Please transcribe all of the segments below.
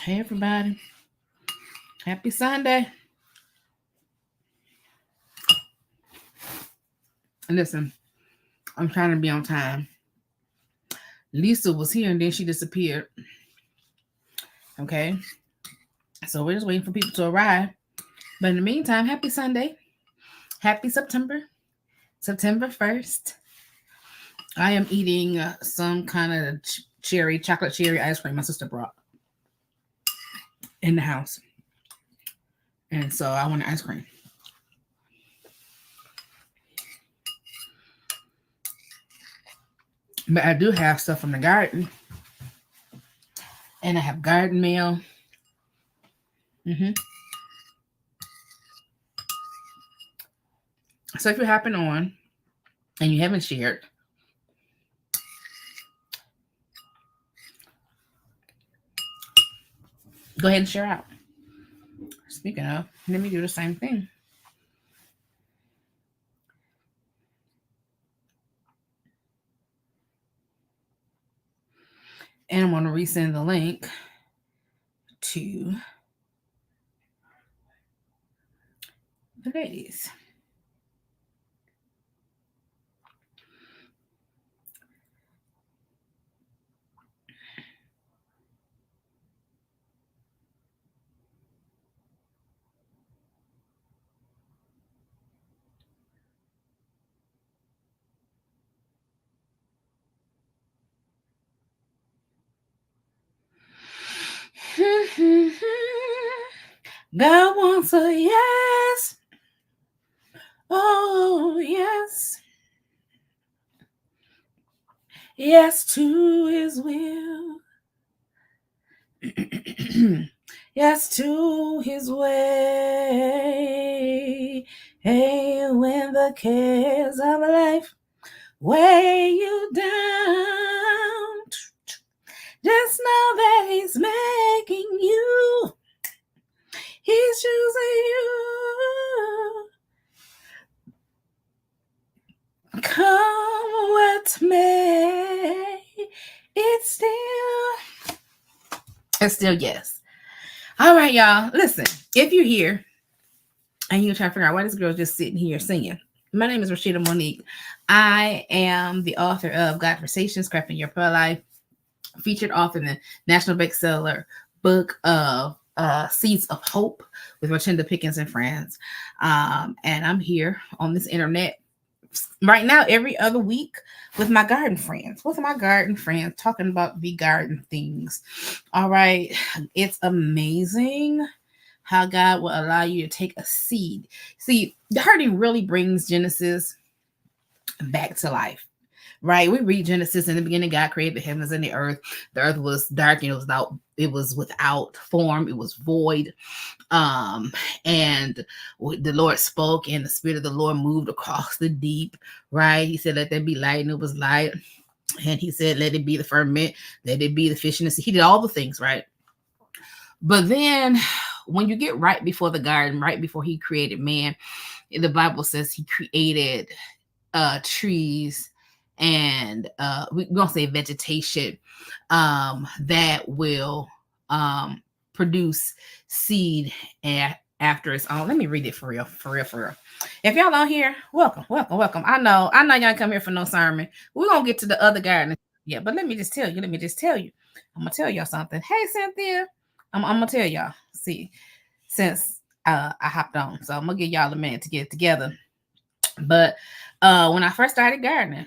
Hey, everybody. Happy Sunday. Listen, I'm trying to be on time. Lisa was here and then she disappeared. Okay. So we're just waiting for people to arrive. But in the meantime, happy Sunday. Happy September 1st. I am eating some kind of chocolate cherry ice cream my sister brought in the house. And so I want an ice cream. But I do have stuff from the garden. And I have garden mail. So if you happen on and you haven't shared, go ahead and share out. Speaking of, let me do the same thing. And I'm going to resend the link to the ladies. God wants a yes. Oh, yes. Yes to his will. Yes to his way. Hey, when the cares of life weigh you down, just know that he's making you. He's choosing you. Come what may, it's still yes. All right, y'all. Listen, if you're here and you're trying to figure out why this girl's just sitting here singing, my name is Rashida Monique. I am the author of Conversations, Crafting Your Prayer Life, featured author in the national bestseller book of Seeds of Hope with Rachinda Pickens and Friends. And I'm here on this internet right now every other week with my garden friends. With my garden friends talking about the garden things. All right. It's amazing how God will allow you to take a seed. See, the hurting really brings Genesis back to life. Right? We read Genesis. In the beginning, God created the heavens and the earth. The earth was dark and it was without form, it was void. And the Lord spoke, and the Spirit of the Lord moved across the deep. Right? He said, "Let there be light," and it was light. And he said, "Let it be the firmament, let it be the fish in the sea." He did all the things, right? But then when you get right before the garden, right before he created man, the Bible says he created trees and we're gonna say vegetation that will produce seed after its own. Let me read it for real. If y'all on here, welcome. I know y'all come here for no sermon. We're gonna get to the other garden. Yeah, but let me just tell you. I'm gonna tell y'all something. Hey, Cynthia, I'm gonna tell y'all. See, since I hopped on, so I'm gonna give y'all a minute to get it together. But when I first started gardening,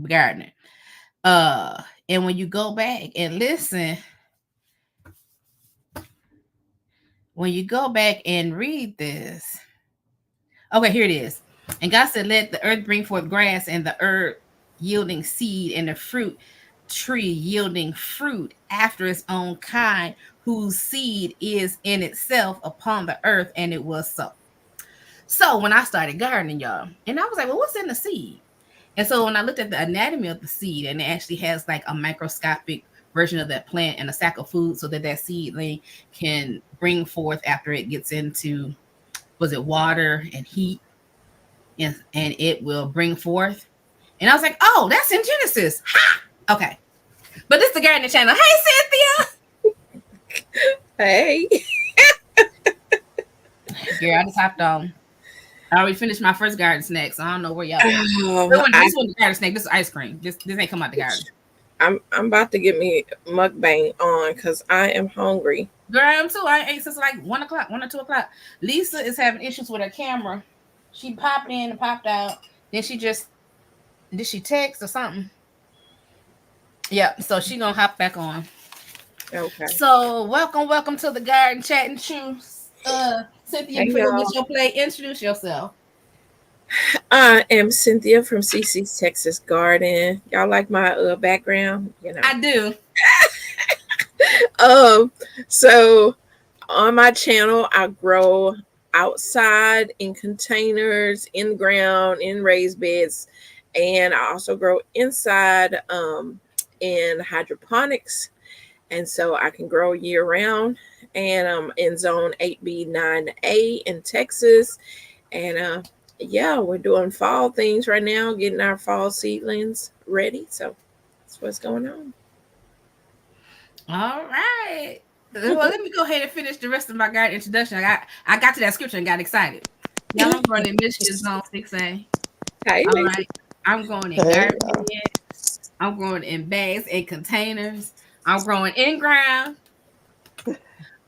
gardening, and when you go back and listen, when you go back and read this, okay, here it is. And God said, "Let the earth bring forth grass, and the earth yielding seed, and the fruit tree yielding fruit after its own kind, whose seed is in itself upon the earth." And it was so. So when I started gardening, y'all, and I was like, "Well, what's in the seed?" And so when I looked at the anatomy of the seed, and it actually has like a microscopic version of that plant and a sack of food so that seedling can bring forth after it gets into, was it water and heat, and it will bring forth. And I was like, "Oh, that's in Genesis." Ha! Okay. But this is the gardening channel. Hey, Hey. Cynthia. Girl, I just hopped on. I already finished my first garden snack, so I don't know where y'all at. Oh, This one the garden snack. This is ice cream. This ain't come out the garden. I'm about to get me mukbang on because I am hungry. Girl, I am too. I ate since like 1 o'clock, 1 or 2 o'clock. Lisa is having issues with her camera. She popped in and popped out. Then she just did she text or something? Yep. So she gonna hop back on. Okay. So welcome to the garden chat and choose. Cynthia, Hey before you y'all. get your play, introduce yourself. I am Cynthia from CC's Texas Garden. Y'all like my background? I do. Um, so on my channel, I grow outside in containers, in the ground, in raised beds, and I also grow inside in hydroponics. And so I can grow year round. And I'm in zone 8B, 9A in Texas. And yeah, we're doing fall things right now, getting our fall seedlings ready. So that's what's going on. All right. Well, let me go ahead and finish the rest of my garden introduction. I got to that scripture and got excited. Y'all, I'm going in Michigan Zone 6A. Hey, All Lisa. right. I'm growing in Hey, garbage. I'm growing in bags and containers. I'm growing in ground.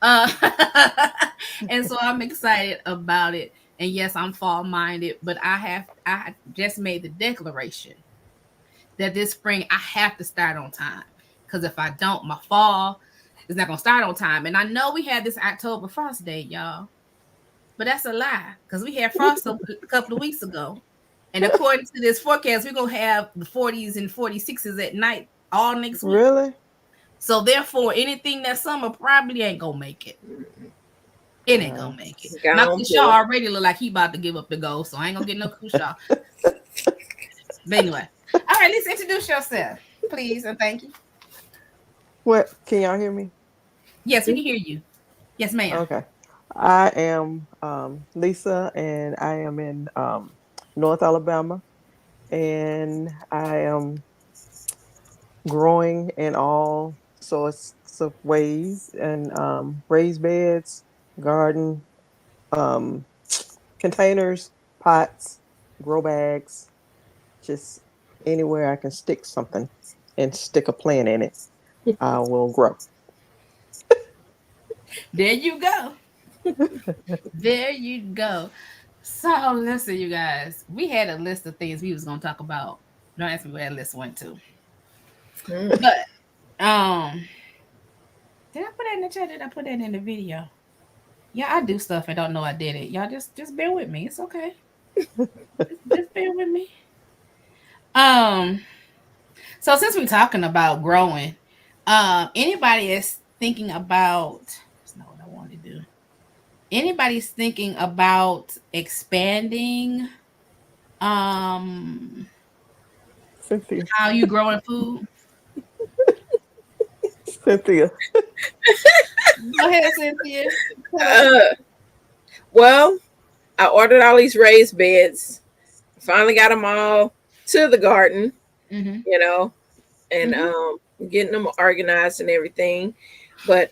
Uh, and so I'm excited about it. And yes, I'm fall minded, but I just made the declaration that this spring I have to start on time. Because if I don't, my fall is not gonna start on time. And I know we had this October frost date, y'all, but that's a lie. Because we had frost a couple of weeks ago. And according to this forecast, we're gonna have the 40s and 46s at night all next week. really? So therefore, anything that summer probably ain't gonna make it. It ain't gonna Wow. make it. My Gone Kushaw for it. already look like he about to give up the ghost, so I ain't gonna get no Kushaw. But anyway, all right, let's introduce yourself, please, and thank you. What? Can y'all hear me? Yes, we can hear you. Yes, ma'am. Okay. I am Lisa, and I am in North Alabama, and I am growing in all sorts of ways and raised beds, garden, um, containers, pots, grow bags, just anywhere I can stick something and stick a plant in it, I will grow. There you go. There you go. So listen, you guys, we had a list of things we was gonna talk about. Don't ask me where that list went to. Mm. But did I put that in the chat? Did I put that in the video? Yeah, I do stuff and don't know I did it. Y'all just bear with me. It's okay. Just bear with me. Um, so since we're talking about growing, anybody is thinking about that's not what I want to do. Anybody's thinking about expanding um Cynthia, how you growing food? Cynthia. Go ahead, Cynthia. Tell us. Uh, well, I ordered all these raised beds. Finally got them all to the garden, Mm-hmm. you know, and Mm-hmm. getting them organized and everything. But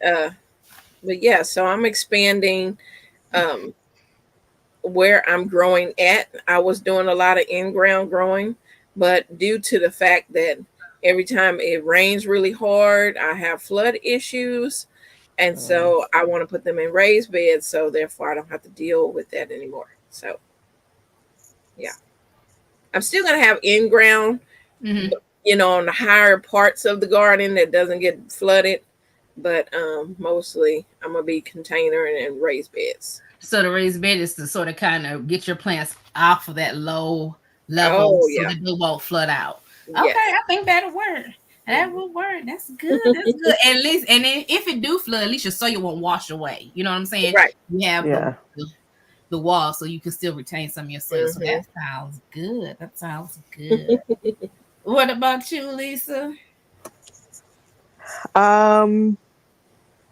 but yeah, so I'm expanding um where I'm growing at. I was doing a lot of in-ground growing, but due to the fact that every time it rains really hard, I have flood issues. And Mm. so I want to put them in raised beds, so therefore I don't have to deal with that anymore. So yeah, I'm still gonna have in ground, Mm-hmm. on the higher parts of the garden that doesn't get flooded, but mostly I'm gonna be container and raised beds. So the raised bed is to sort of kind of get your plants off of that low level Oh so yeah, that they won't flood out. Okay, yes. I think that'll work. That will work. That's good. That's good. At least, and then if it do flood, at least your soil won't wash away. You know what I'm saying? Right. You have Yeah. the wall, so you can still retain some of your soil. So Hmm. that sounds good. That sounds good. What about you, Lisa? Um,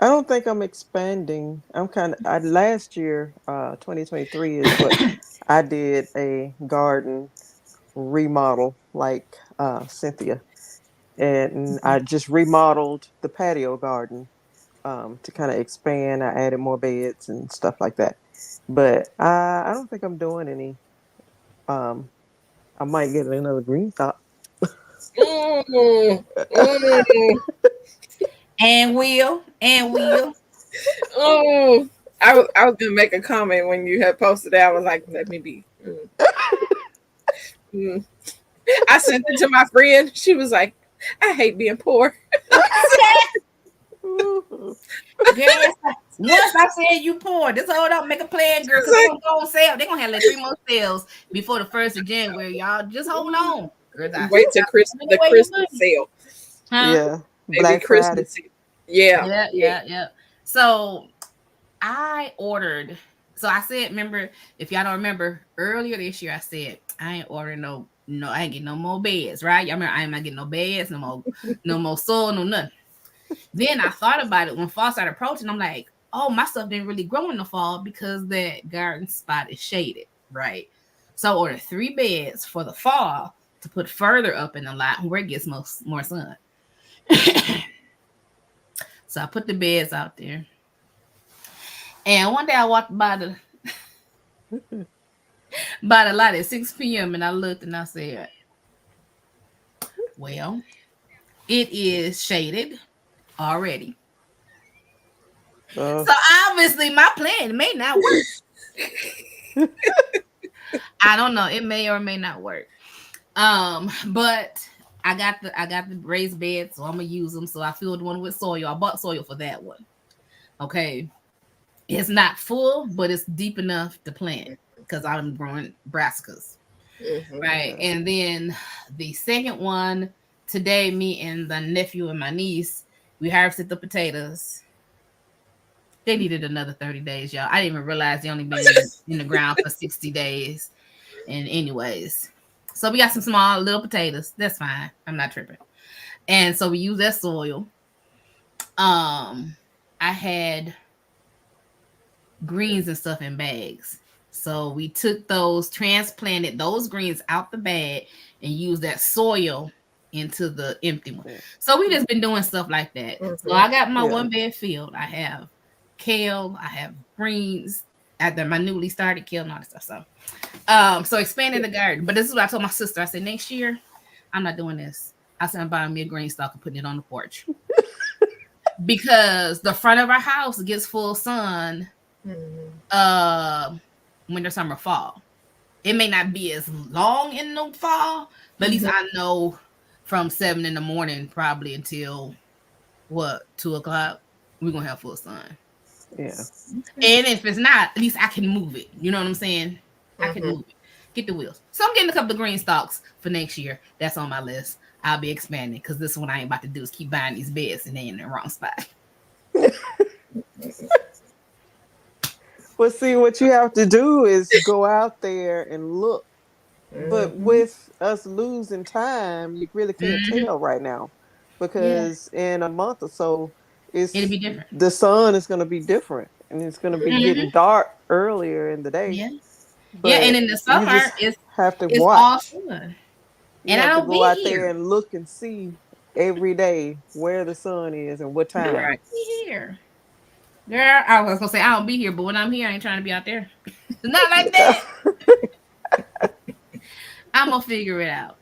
I don't think I'm expanding. I'm kind of I last year, 2023 is what I did a garden remodel like Cynthia. and I just remodeled the patio garden to kind of expand. I added more beds and stuff like that. But I don't think I'm doing any. Um, I might get another green top. Mm, mm, And will. I was gonna make a comment when you had posted that. I was like, let me be. Mm. I sent it to my friend. She was like, I hate being poor. Girl, once I said you poor, just hold up, make a plan, girl, because they're gonna go on sale. They're gonna have like 3 more sales before the 1st of January, y'all. Just hold on. Girl, Wait till the Christmas sale. Huh? Yeah, Maybe Black Friday. Christmas sale. Yeah. Yeah. So I ordered. So I said, remember, if y'all don't remember, earlier this year I said I ain't ordering no, I ain't getting no more beds, right? Y'all remember I ain't not getting no beds, no more soil, no nothing. Then I thought about it when fall started approaching. I'm like, oh, my stuff didn't really grow in the fall because that garden spot is shaded, right? So I ordered 3 beds for the fall to put further up in the lot where it gets more sun. So I put the beds out there. And one day I walked by the lot at 6 p.m. and I looked and I said, well, it is shaded already. So obviously my plan may not work. I don't know. It may or may not work. But I got the raised bed, so I'm gonna use them. So I filled one with soil. I bought soil for that one. Okay. It's not full, but it's deep enough to plant because I'm growing brassicas. Mm-hmm. Right. And then the second one, today, me and the nephew and my niece, we harvested the potatoes. They needed another 30 days, y'all. I didn't even realize they only been in the ground for 60 days. And anyways, so we got some small little potatoes. That's fine. I'm not tripping. And so we use that soil. I had greens and stuff in bags. So we took those, transplanted those greens out the bag and used that soil into the empty one. So we just been doing stuff like that. Mm-hmm. So I got my 1 bed field. I have kale, I have greens, after my newly started kale and all that stuff. So expanding the garden. But this is what I told my sister. I said, next year, I'm not doing this. I said, I'm buying me a green stalk and putting it on the porch. Because the front of our house gets full sun winter, summer, fall. It may not be as long in the fall, but at least I know from 7 in the morning probably until 2 o'clock, we're gonna have full sun. Yeah. And if it's not, at least I can move it. You know what I'm saying? I can move it. Get the wheels. So I'm getting a couple of green stalks for next year. That's on my list. I'll be expanding because this one I ain't about to do is keep buying these beds and they in the wrong spot. Well, see, what you have to do is go out there and look. But with us losing time, you really can't tell right now because in a month or so, it'll be different. The sun is going to be different and it's going to be getting dark earlier in the day. Yeah. And in the summer, it's have to it's watch. All sun. You have to go out there and look and see every day where the sun is and what time. Right. Here. Girl, I was gonna say I don't be here, but when I'm here, I ain't trying to be out there. Not like that. I'm gonna figure it out.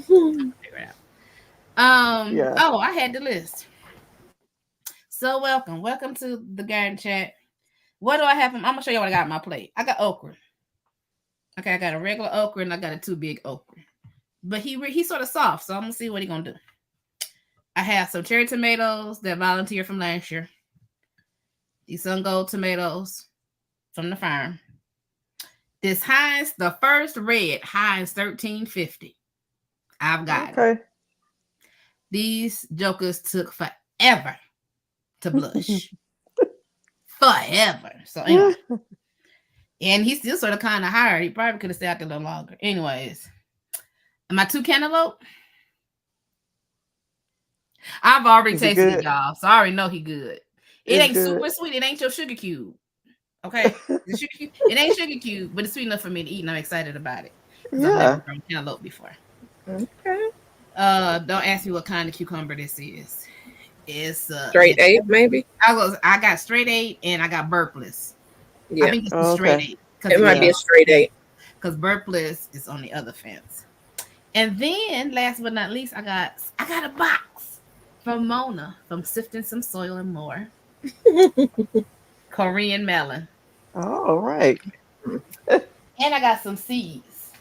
Oh, I had the list. So welcome to the garden chat. What do I have? I'm gonna show you what I got on my plate. I got okra. Okay, I got a regular okra and I got a 2 big okra. But he's sort of soft, so I'm gonna see what he's gonna do. I have some cherry tomatoes that volunteered from last year. These sun gold tomatoes from the farm. This Heinz, the first red Heinz 1350. I've got it. These jokers took forever to blush. Forever. So anyway. And he's still sort of kind of hard. He probably could have stayed out there a little longer. Anyways. My 2 cantaloupe. I've already tasted it, y'all. So I already know he good. It ain't super sweet. It ain't your sugar cube. Okay? It ain't sugar cube, but it's sweet enough for me to eat, and I'm excited about it. Yeah. I've never grown cantaloupe before. Okay. Don't ask me what kind of cucumber this is. It's Straight eight, maybe. I got straight eight and I got burpless. I Yeah, think it's the Oh, straight okay. eight it might be a straight eight. because burpless is on the other fence. And then last but not least, I got a box from Mona from Sifting Some Soil and More. Korean melon. All right. And I got some seeds.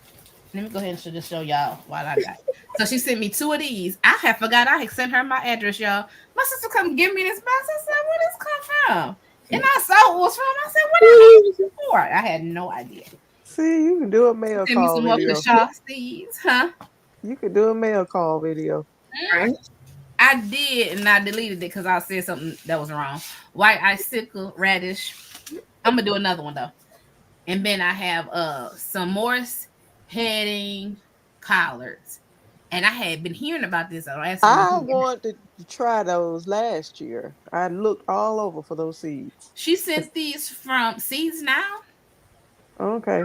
Let me go ahead and just show y'all what I got. So she sent me two of these. I had forgot I had sent her my address, y'all. My sister come give me this box. I said, "Where this come from?" And I saw it was from. I said, "What is this for?" I had no idea. See, you can do a mail Send me call some more video. Kashaw seeds, huh? You could do a mail call video. Right? I did, and I deleted it because I said something that was wrong. White icicle radish. I'm gonna do another one though. And then I have some Morse heading collards. And I had been hearing about this. I wanted to try those last year. I looked all over for those seeds. She sent these from Seeds Now. Okay.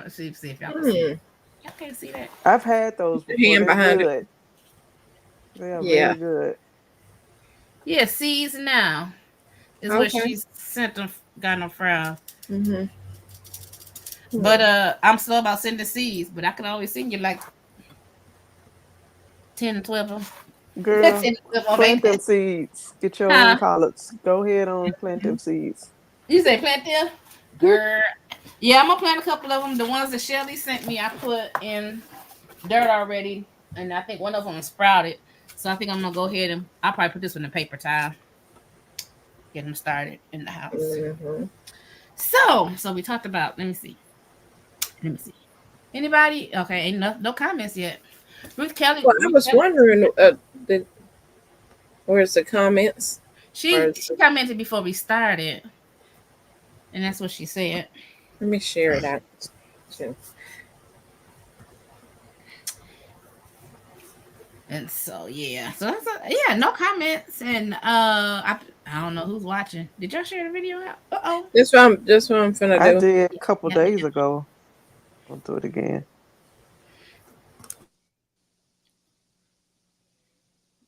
See if y'all can see it. Hmm. Y'all can't see that. I've had those The before. hand They're behind it. good. They are Yeah. very good. Yeah, Seeds Now is what Okay. she sent them, got them from. Mm-hmm. But I'm slow about sending seeds, but I can always send you like 10 or 12 of them. Girl, 10 or 12 of plant them. them seeds. Get your Huh? own collards. Go ahead on plant them seeds. You say plant them? Girl. Yeah, I'm gonna plant a couple of them. The ones that Shelly sent me, I put in dirt already, and I think one of them sprouted. So I think I'm gonna go ahead and I'll probably put this one in paper towel. Get them started in the house. Mm-hmm. So we talked about. Let me see. Anybody? Okay, ain't no comments yet. Ruth Kelly. Well, I was wondering, where's the comments? She commented before we started, and that's what she said. Let me share it out too. And so yeah, no comments, and I don't know who's watching. Did y'all share the video out? That's what I'm finna I do. did a couple days ago. I'll do it again.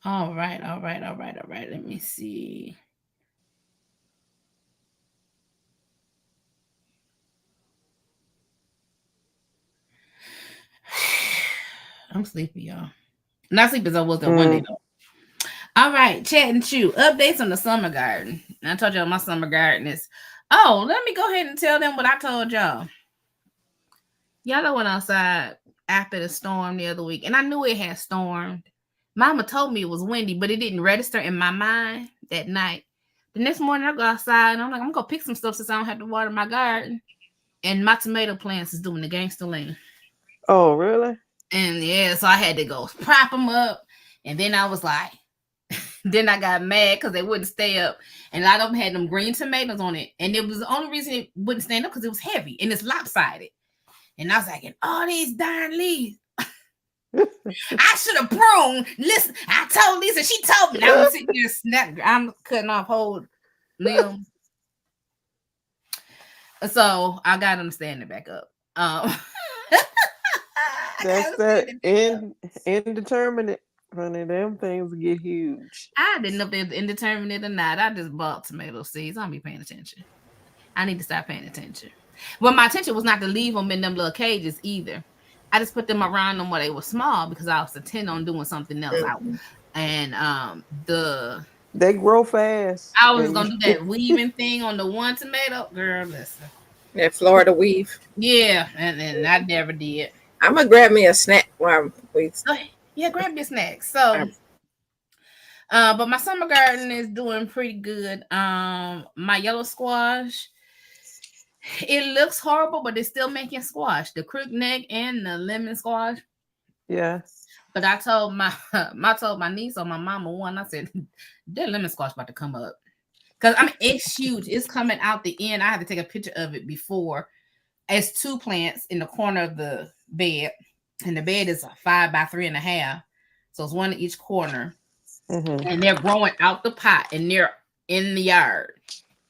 All right. Let me see. I'm sleepy, y'all. Not sleepy as I was that one day though. All right, Chat and Chew. Updates on the summer garden. I told y'all my summer garden is. Oh, let me go ahead and tell them what I told y'all. Y'all know went outside after the storm the other week, and I knew it had stormed. Mama told me it was windy, but it didn't register in my mind that night. The next morning, I go outside, and I'm like, I'm going to pick some stuff since I don't have to water my garden. And my tomato plants is doing the gangster lean. Oh, really? And yeah, so I had to go prop them up. And then I was like, then I got mad because they wouldn't stay up. And a lot of them had them green tomatoes on it. And it was the only reason it wouldn't stand up because it was heavy and it's lopsided. And I was like, all these darn leaves. I should have pruned. Listen, I told Lisa, she told me. Now I'm sitting there snapping. I'm cutting off whole limbs. So I got them standing back up. That's that indeterminate. Honey, them things get huge. I didn't know if they was indeterminate or not. I just bought tomato seeds. I don't be paying attention. I need to start paying attention. Well, my attention was not to leave them in them little cages either. I just put them around them where they were small because I was intending on doing something else out. And they grow fast. I was gonna do that weaving thing on the one tomato. Girl, listen. That Florida weave. Yeah, and I never did. I'm gonna grab me a snack while we. Yeah, grab your snack. So, but my summer garden is doing pretty good. My yellow squash, it looks horrible, but it's still making squash. The crookneck and the lemon squash. Yeah. But I told my niece or my mama one. I said that lemon squash about to come up because it's huge. It's coming out the end. I have to take a picture of it before. It's 2 plants in the corner of the bed. And the bed is 5 by 3.5. So it's one in each corner. Mm-hmm. And they're growing out the pot and they're in the yard.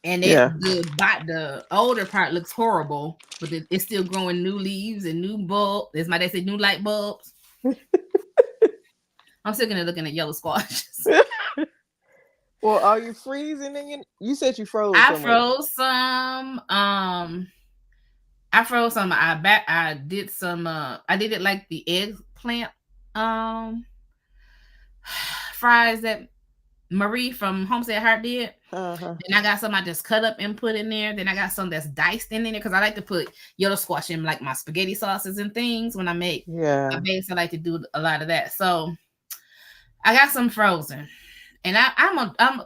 And the older part looks horrible, but it's still growing new leaves and new bulbs. As my dad said, new light bulbs. I'm sitting there looking at yellow squashes. Well, are you freezing it? You said you froze. I froze some. I froze some. I did some. I did it like the eggplant fries that Marie from Homestead Heart did. Then I got some I just cut up and put in there. Then I got some that's diced in there because I like to put yellow squash in like my spaghetti sauces and things when I make my base. I like to do a lot of that. So I got some frozen, and I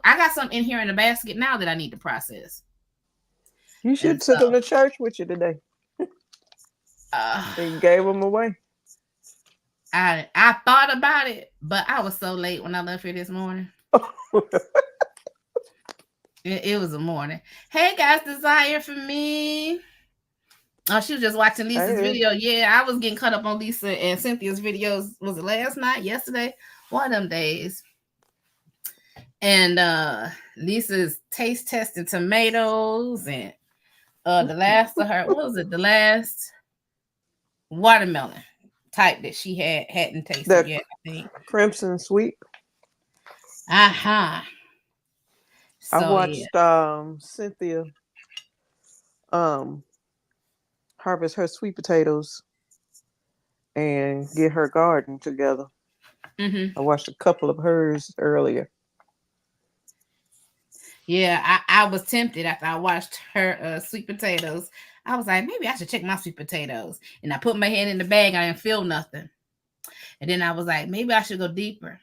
got some in here in the basket now that I need to process. You should took them to church with you today. And gave them away. I thought about it, but I was so late when I left here this morning. It was a morning. Hey guys, Desire for me. Oh, she was just watching Lisa's video. Yeah, I was getting caught up on Lisa and Cynthia's videos. Was it last night? Yesterday? One of them days. And Lisa's taste testing tomatoes and the last of her, what was it? The last watermelon type that she hadn't tasted yet, I think. Crimson Sweet. So, I watched Cynthia harvest her sweet potatoes and get her garden together. I watched a couple of hers earlier. Yeah, I was tempted after I watched her sweet potatoes. I was like, maybe I should check my sweet potatoes. And I put my hand in the bag. I didn't feel nothing. And then I was like, maybe I should go deeper.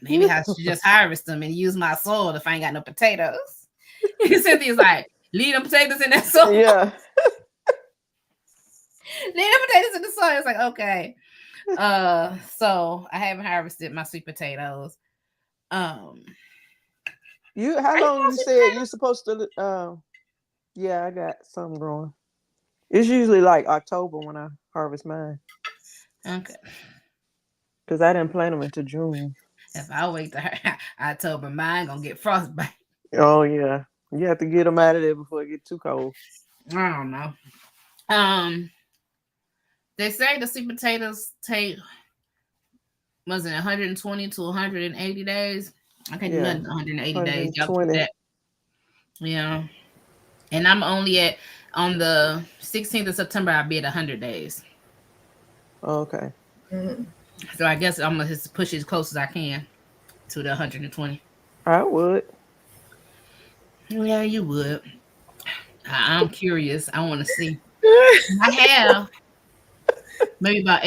Maybe I should just harvest them and use my soil if I ain't got no potatoes. And Cynthia's like, leave them potatoes in that soil. Yeah. Leave the potatoes in the soil. It's like, okay. So I haven't harvested my sweet potatoes. How long you said you're supposed to yeah, I got some growing. It's usually like October when I harvest mine. Okay. Because I didn't plant them until June. If I wait to October, mine gonna get frostbite. Oh yeah. You have to get them out of there before it gets too cold. I don't know. They say the sweet potatoes take 120 to 180 days. I can't do nothing 180 days. Y'all do that. Yeah. And I'm only on the 16th of September, I'll be at 100 days. Okay. So I guess I'm going to push it as close as I can to the 120. I would. Yeah, you would. I'm curious. I want to see. I have maybe about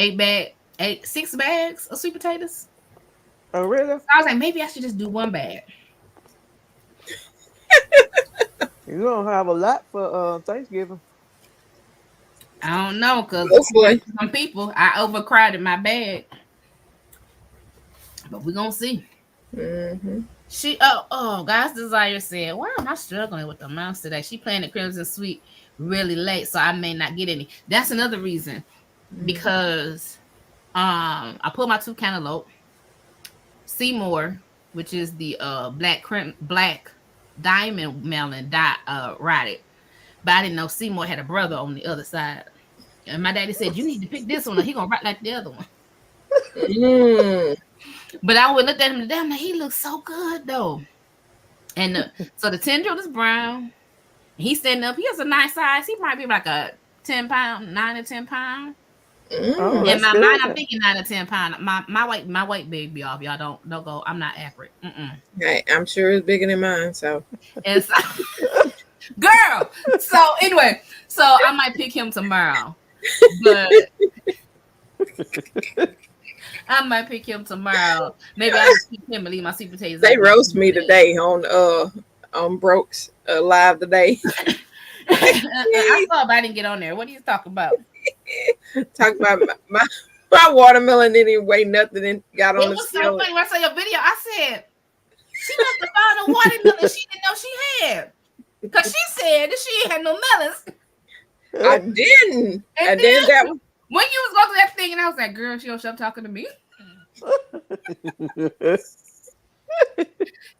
6 bags of sweet potatoes. Oh, really? So I was like, maybe I should just do 1 bag. You don't have a lot for Thanksgiving. I don't know, because some people, I overcrowded my bag. But we're going to see. God's Desire said, why am I struggling with the mouse today? She planted Crimson Sweet really late, so I may not get any. That's another reason. Because I put my 2 cantaloupe, Seymour, which is the black diamond melon, rotted. But I didn't know Seymour had a brother on the other side. And my daddy said, you need to pick this one or he gonna rot like the other one. But I would look at him today, I'm like, he looks so good though. And so the tendril is brown. He's standing up. He has a nice size. He might be like a 10 pound, 9 or 10 pound. In my mind, I'm thinking 9 or 10 pound. My weight big be off. Y'all don't go. I'm not accurate. Hey, I'm sure it's bigger than mine. So, and so girl. So anyway, so I might pick him tomorrow, but I might pick him tomorrow. Maybe I'll just pick him and leave my sweet potatoes. They roast me today on Brooks live today. I saw, but I didn't get on there. What are you talking about? Talk about my watermelon didn't weigh nothing and got on the scale. It was so funny when I saw your video. I said she must have found a watermelon she didn't know she had, because she said that she had no melons. I didn't. And then that when you was going through that thing, and I was like, girl, she don't stop talking to me.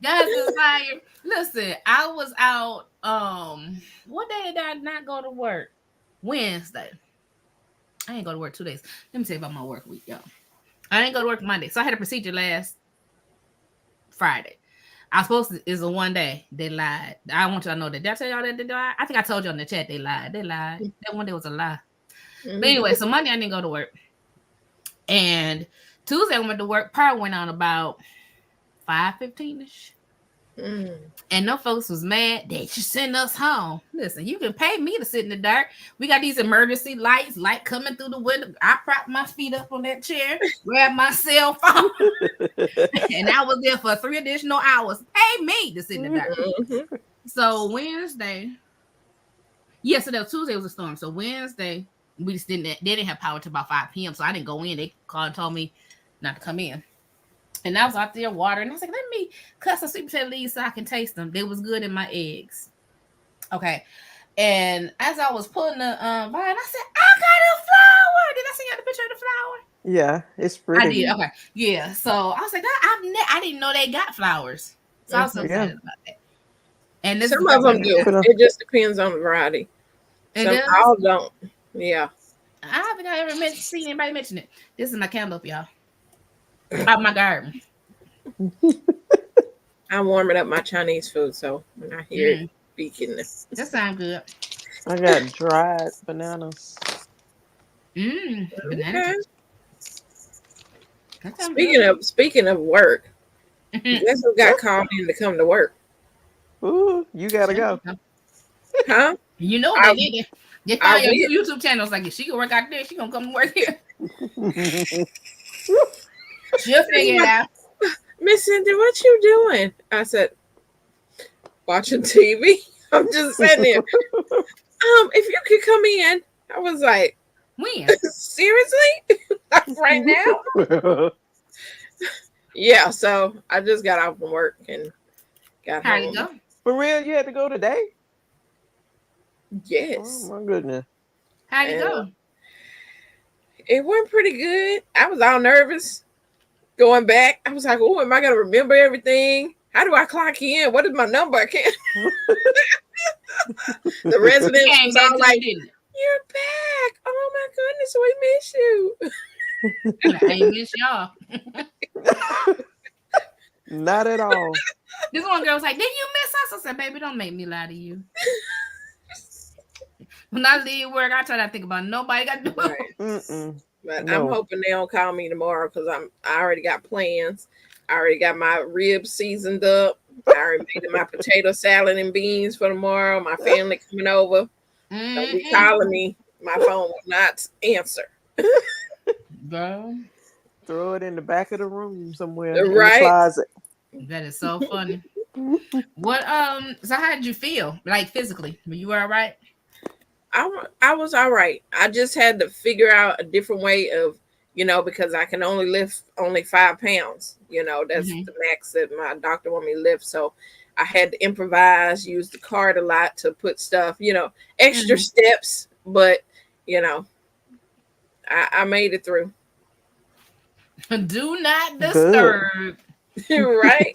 Guys, Desire. Listen, I was out. What day did I not go to work? Wednesday. I ain't go to work 2 days. Let me tell you about my work week, y'all. I didn't go to work Monday. So I had a procedure last Friday. I was supposed to is a one day. They lied. I want y'all to know that. Did I tell y'all that they lied? I think I told you on the chat they lied. They lied. That one day was a lie. Mhm. But anyway, so Monday I didn't go to work. And Tuesday I went to work. Power went on about 5:15ish. Mm. And no folks was mad. They should send us home. Listen, you can pay me to sit in the dark. We got these emergency lights, light coming through the window. I propped my feet up on that chair, grabbed my cell phone, and I was there for 3 additional hours. Pay me to sit in the dark. Mhm. So Wednesday, so that Tuesday was a storm. So Wednesday, we just didn't. They didn't have power till about 5 p.m. So I didn't go in. They called and told me not to come in. And I was out there watering. I was like, let me cut some sweet potato leaves so I can taste them. They was good in my eggs. Okay. And as I was putting the vine, I said, I got a flower. Did I send you the picture of the flower? Yeah, it's pretty. I did. Okay. Yeah. So I was like, I didn't know they got flowers. So I was so excited about that. And this some of them do. It just depends on the variety. Some all don't. Yeah. I don't think I ever seen anybody mention it. This is my candle for y'all. Out my garden. I'm warming up my Chinese food, so when I hear it speaking, that sounds good. I got dried bananas. Bananas. Okay. Speaking of work, guess who got called in to come to work? Ooh, you gotta go. Huh? You know they did. They found your YouTube channels like if she can work out there, she gonna come work here. She'll figure it out. Miss Cindy, what you doing? I said, watching TV. I'm just sitting there. If you could come in, I was like, when? Seriously? Like right now? Yeah, so I just got out from work and got home. How'd it go? For real, you had to go today? Yes. Oh my goodness. How'd it go? It went pretty good. I was all nervous going back. I was like, oh, am I going to remember everything? How do I clock in? What is my number? I can't. The residents was all like, you're back. Oh my goodness, we miss you. I ain't miss y'all. Not at all. This one girl was like, did you miss us? I said, baby, don't make me lie to you. When I leave work, I try not to think about nobody got to do it. But I'm hoping they don't call me tomorrow because I already got plans. I already got my ribs seasoned up. I already made my potato salad and beans for tomorrow. My family coming over. Don't be calling me. My phone will not answer. Girl. Throw it in the back of the room somewhere. Right. In the closet. That is so funny. What so how did you feel? Like physically? Were you all right? I was all right. I just had to figure out a different way of, because I can only lift 5 pounds. That's the max that my doctor wanted me to lift. So I had to improvise, use the cart a lot to put stuff, extra steps. But, I made it through. Do not disturb. Right?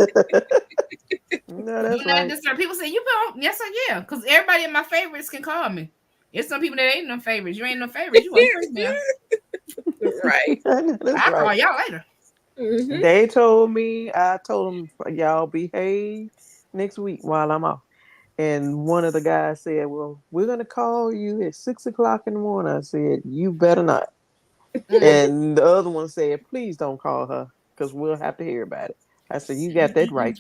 No, that's Do not disturb. People say, you put on, yes, yeah. Because everybody in my favorites can call me. It's some people that ain't no favorites. You ain't no favorites. You want to Right. I'll call y'all later. Mm-hmm. They told me, I told them, y'all behave next week while I'm off. And one of the guys said, well, we're going to call you at 6 o'clock in the morning. I said, you better not. And the other one said, please don't call her because we'll have to hear about it. I said, you got that right.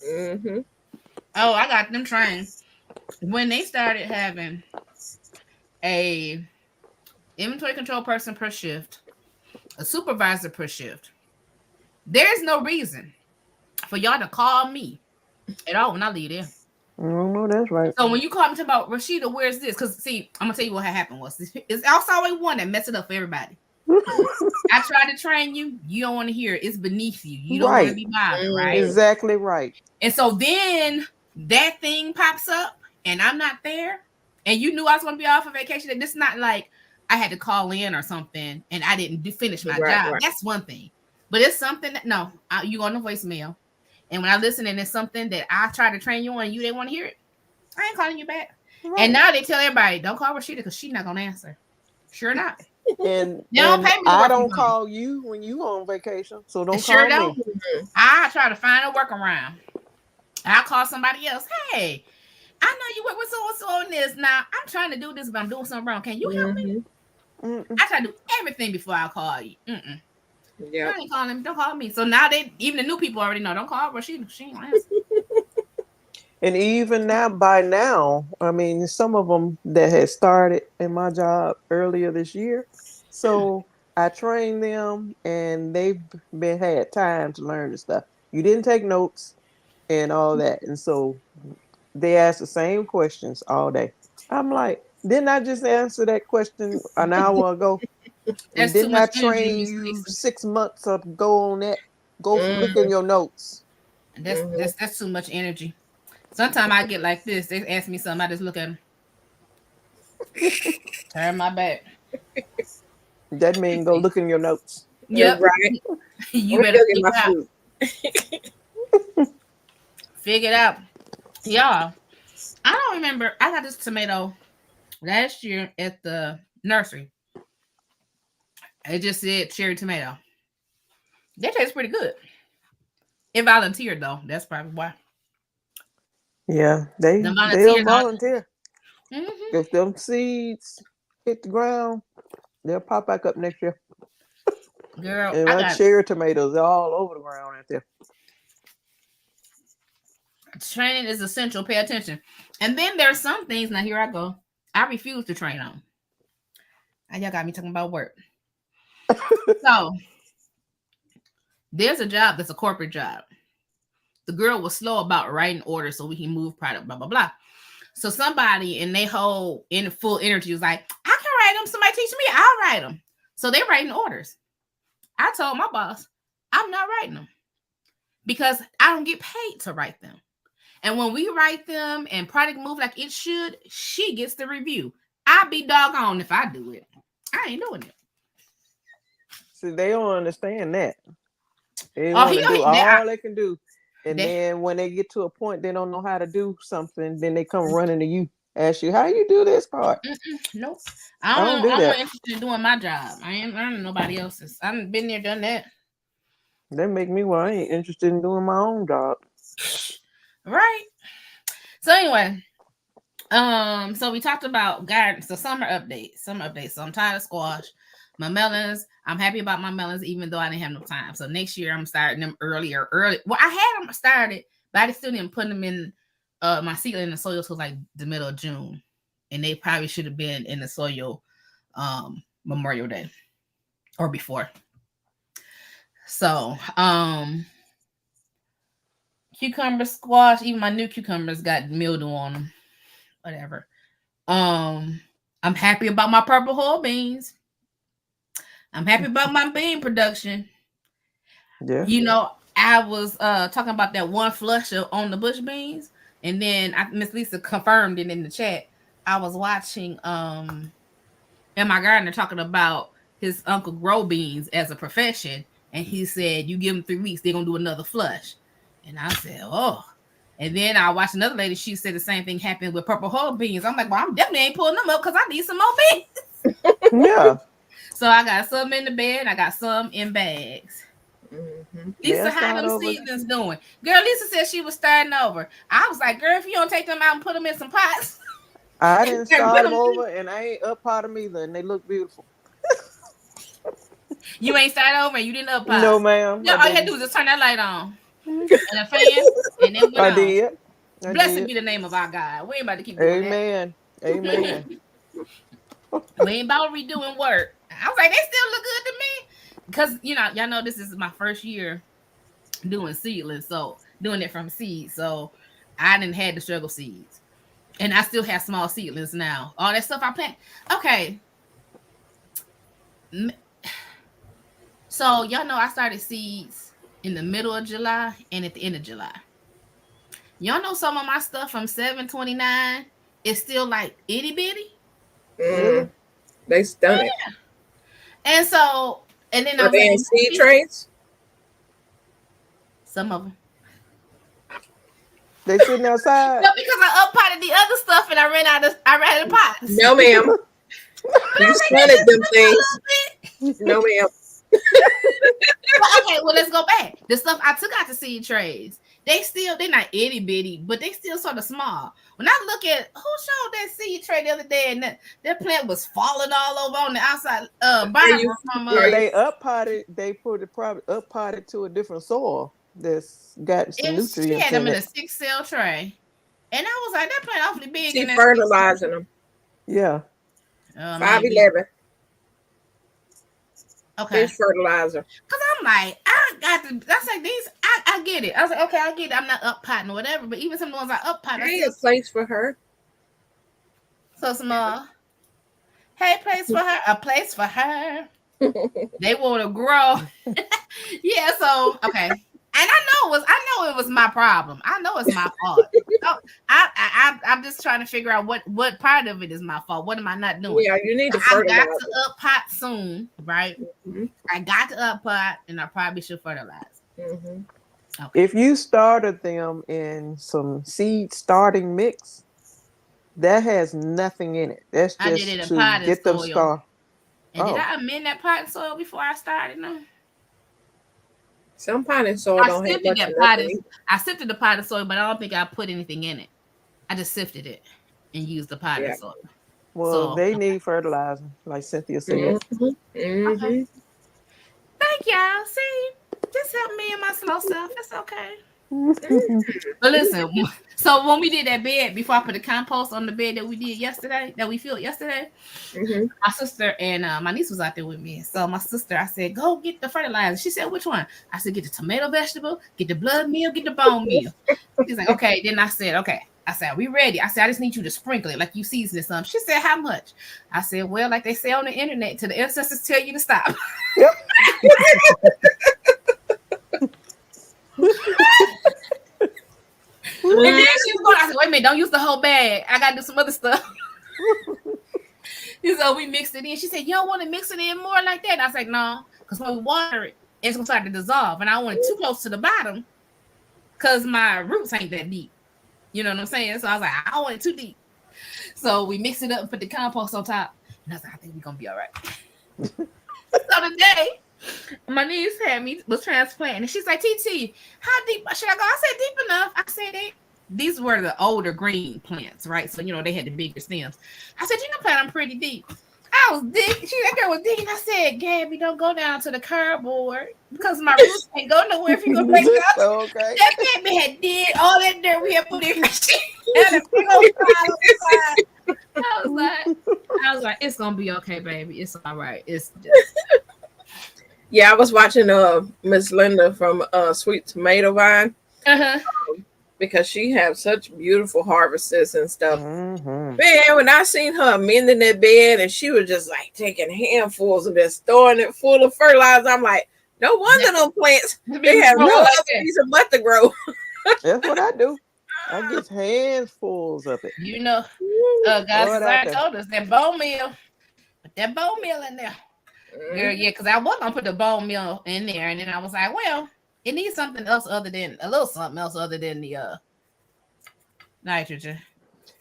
Mm-hmm. Oh, I got them trained. When they started having a inventory control person per shift, a supervisor per shift, there's no reason for y'all to call me at all when I leave there. No, that's right. So when you call me talking about Rashida, where's this? Because see, I'm gonna tell you what happened was it's also always one that mess it up for everybody. I tried to train you, you don't want to hear it. It's beneath you. You don't want to be bothered, right? Exactly right. And so then that thing pops up and I'm not there. And you knew I was going to be off on vacation. And it's not like I had to call in or something and I didn't finish my job. Right. That's one thing. But it's something that, you on the voicemail. And when I listen and it's something that I try to train you on and you didn't want to hear it, I ain't calling you back. Right. And now they tell everybody, don't call Rashida because she's not going to answer. Sure not. And They don't pay me to I work from don't home. call you when you on vacation, so don't Sure call don't. me. I try to find a workaround. I'll call somebody else. Hey, I know you work with so on this. Now I'm trying to do this, but I'm doing something wrong. Can you help me? I try to do everything before I call you. Yeah. I ain't calling him. Don't call me. So now even the new people already know. Don't call her. She ain't gonna answer. And even now, by now, I mean, some of them that had started in my job earlier this year. So I trained them and they've had time to learn the stuff. You didn't take notes and all that. And so they ask the same questions all day. I'm like, didn't I just answer that question an hour ago? And That's too didn't I much energy in train Miss you Lisa. 6 months ago on that? Go look in your notes. That's too much energy. Sometimes I get like this. They ask me something, I just look at them. Turn my back. That means go look in your notes. Yep. Right. You Let me better go get figure my it out. food. Figure it out. Y'all, I don't remember. I got this tomato last year at the nursery. It just said cherry tomato. They taste pretty good. It volunteered though. That's probably why. Yeah, The they'll volunteers are. volunteer. If them seeds hit the ground, they'll pop back up next year. Girl, And I my got cherry tomatoes are all over the ground out there. training is essential. Pay attention. And then there's some things. Now here I go. I refuse to train on. And y'all got me talking about work. So there's a job that's a corporate job. The girl was slow about writing orders so we can move product, blah, blah, blah. So somebody in they whole in full energy was like, I can write them. Somebody teach me, I'll write them. So they're writing orders. I told my boss, I'm not writing them because I don't get paid to write them. And when we write them and product move like it should, she gets the review. I'll be doggone if I do it. I ain't doing it. See, they don't understand that. They Oh, want to do all they can do. And they- then when they get to a point they don't know how to do something, then they come running to you, ask you, how you do this part? Nope. I don't do I'm that. more interested in doing my job. I ain't learning nobody else's. I've been there, done that. That make me I ain't interested in doing my own job. Right. So anyway, so we talked about garden. So summer updates. So I'm tired of squash. My melons, I'm happy about my melons, even though I didn't have no time. So next year I'm starting them early. Well, I had them started, but I still didn't put them in my seedling in the soil till like the middle of June. And they probably should have been in the soil Memorial Day or before. So cucumber, squash, even my new cucumbers got mildew on them. Whatever. I'm happy about my purple whole beans. I'm happy about my bean production. Yeah. You know, I was talking about that one flush on the bush beans, and then Miss Lisa confirmed it in the chat. I was watching and my gardener talking about his uncle grow beans as a profession, and he said you give them 3 weeks, they're gonna do another flush. And I said, oh. And then I watched another lady, she said the same thing happened with purple whole beans. I'm like, well, I'm definitely ain't pulling them up because I need some more beans. Yeah. So I got some in the bed, I got some in bags. Lisa, how them seasons doing? Girl, Lisa said she was starting over. I was like, girl, if you don't take them out and put them in some pots. I didn't start them over, and I ain't up pot them either, and they look beautiful. You ain't started over and you didn't up pot? No, ma'am. No, all you had to do was just turn that light on and a fan, and then went I on. did. Blessed be the name of our God. We ain't about to keep doing Amen. that. Amen. We ain't about redoing work. I was like, they still look good to me. Because, y'all know this is my first year doing seedlings. So, doing it from seeds. So, I didn't have the struggle seeds. And I still have small seedlings now. All that stuff I plant. Okay. So, y'all know I started seeds in the middle of July and at the end of July. Y'all know some of my stuff from 7/29 is still like itty bitty. Really? They stunning. Yeah. And so, and then Are they in seed trays? Some of them. They sitting outside. No, because I up potted the other stuff and I ran out of pots. No, ma'am. You started them things. No, ma'am. Well, let's go back. The stuff I took out the seed trays, they're not itty bitty, but they still sort of small. When I look at who showed that seed tray the other day, and that plant was falling all over on the outside. Barbara from they up potted. They put it probably up potted to a different soil that's got some nutrients. She had them in it. a 6-cell tray, and I was like, that plant awfully big. She fertilizing them. Yeah. 511. Okay. Fish fertilizer. Cause I'm like, that's like these. I get it. I was like, okay, I get it. I'm not up potting or whatever, but even some of the ones I up pot, Hey, a place for her. So small. Hey, place for her. A place for her. They want to grow. Yeah. So okay. And I know it was my problem. I know it's my fault. I'm just trying to figure out what part of it is my fault. What am I not doing? Yeah, you need to fertilize. I got to up pot soon, right? Mm-hmm. I got to up pot, and I probably should fertilize. Mm-hmm. Okay. If you started them in some seed starting mix, that has nothing in it. That's just I did it in pot get them started. And did I amend that pot and soil before I started them? Some potting soil don't have much of nothing. I sifted the potting soil, but I don't think I put anything in it. I just sifted it and used the potting soil. Well, they need fertilizer, like Cynthia said. Mm-hmm. Mm-hmm. Okay. Thank y'all. See, just help me and my slow self. It's okay. But listen, so when we did that bed, before I put the compost on the bed that we filled yesterday, my sister and my niece was out there with me. So my sister, I said, go get the fertilizer. She said, which one? I said, get the tomato vegetable, get the blood meal, get the bone meal. She's like, okay. Then I said, okay. I said, are we ready? I said, I just need you to sprinkle it like you season it something. She said, how much? I said, well, like they say on the internet, till the ancestors tell you to stop. Yep. And then she was going, I said, wait a minute, don't use the whole bag. I got to do some other stuff. And so we mixed it in. She said, you don't want to mix it in more like that? I was like, no, because when we water it, it's going to start to dissolve. And I want it too close to the bottom because my roots ain't that deep. You know what I'm saying? So I was like, I don't want it too deep. So we mixed it up and put the compost on top. And I was like, I think we're going to be all right. So today, my niece was transplanting, and she's like, TT, how deep should I go? I said, deep enough. I said, these were the older green plants, right? So, they had the bigger stems. I said, plant them pretty deep. I was digging. That girl was digging. I said, Gabby, don't go down to the cardboard because my roots can't go nowhere if you go back up. Okay. That Gabby had did all that dirt we had put in. And a big old pile on the side. I was like, it's gonna be okay, baby. It's all right. It's just. Yeah, I was watching Miss Linda from Sweet Tomato Vine because she has such beautiful harvests and stuff. Man, when I seen her mending that bed and she was just like taking handfuls and just throwing it full of fertilizer, I'm like, no wonder them plants they have no other piece of butt to grow. That's what I do. I get handfuls of it. Guys, I told us that bone meal. Put that bone meal in there. Girl, yeah, because I was gonna put the bone meal in there, and then I was like, well, it needs something else other than the nitrogen.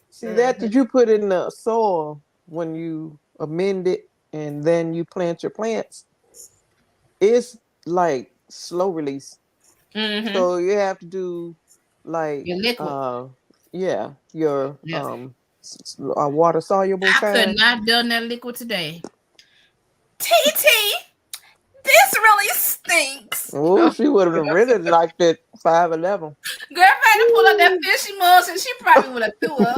See that? Did you put in the soil when you amend it and then you plant your plants? It's like slow release. So you have to do like your liquid. Your water soluble. I could not done that liquid today. TT, this really stinks. Oh, she would have really liked it 5'11". Girl, if I had to pull up that fishy mush, and she probably would have threw up.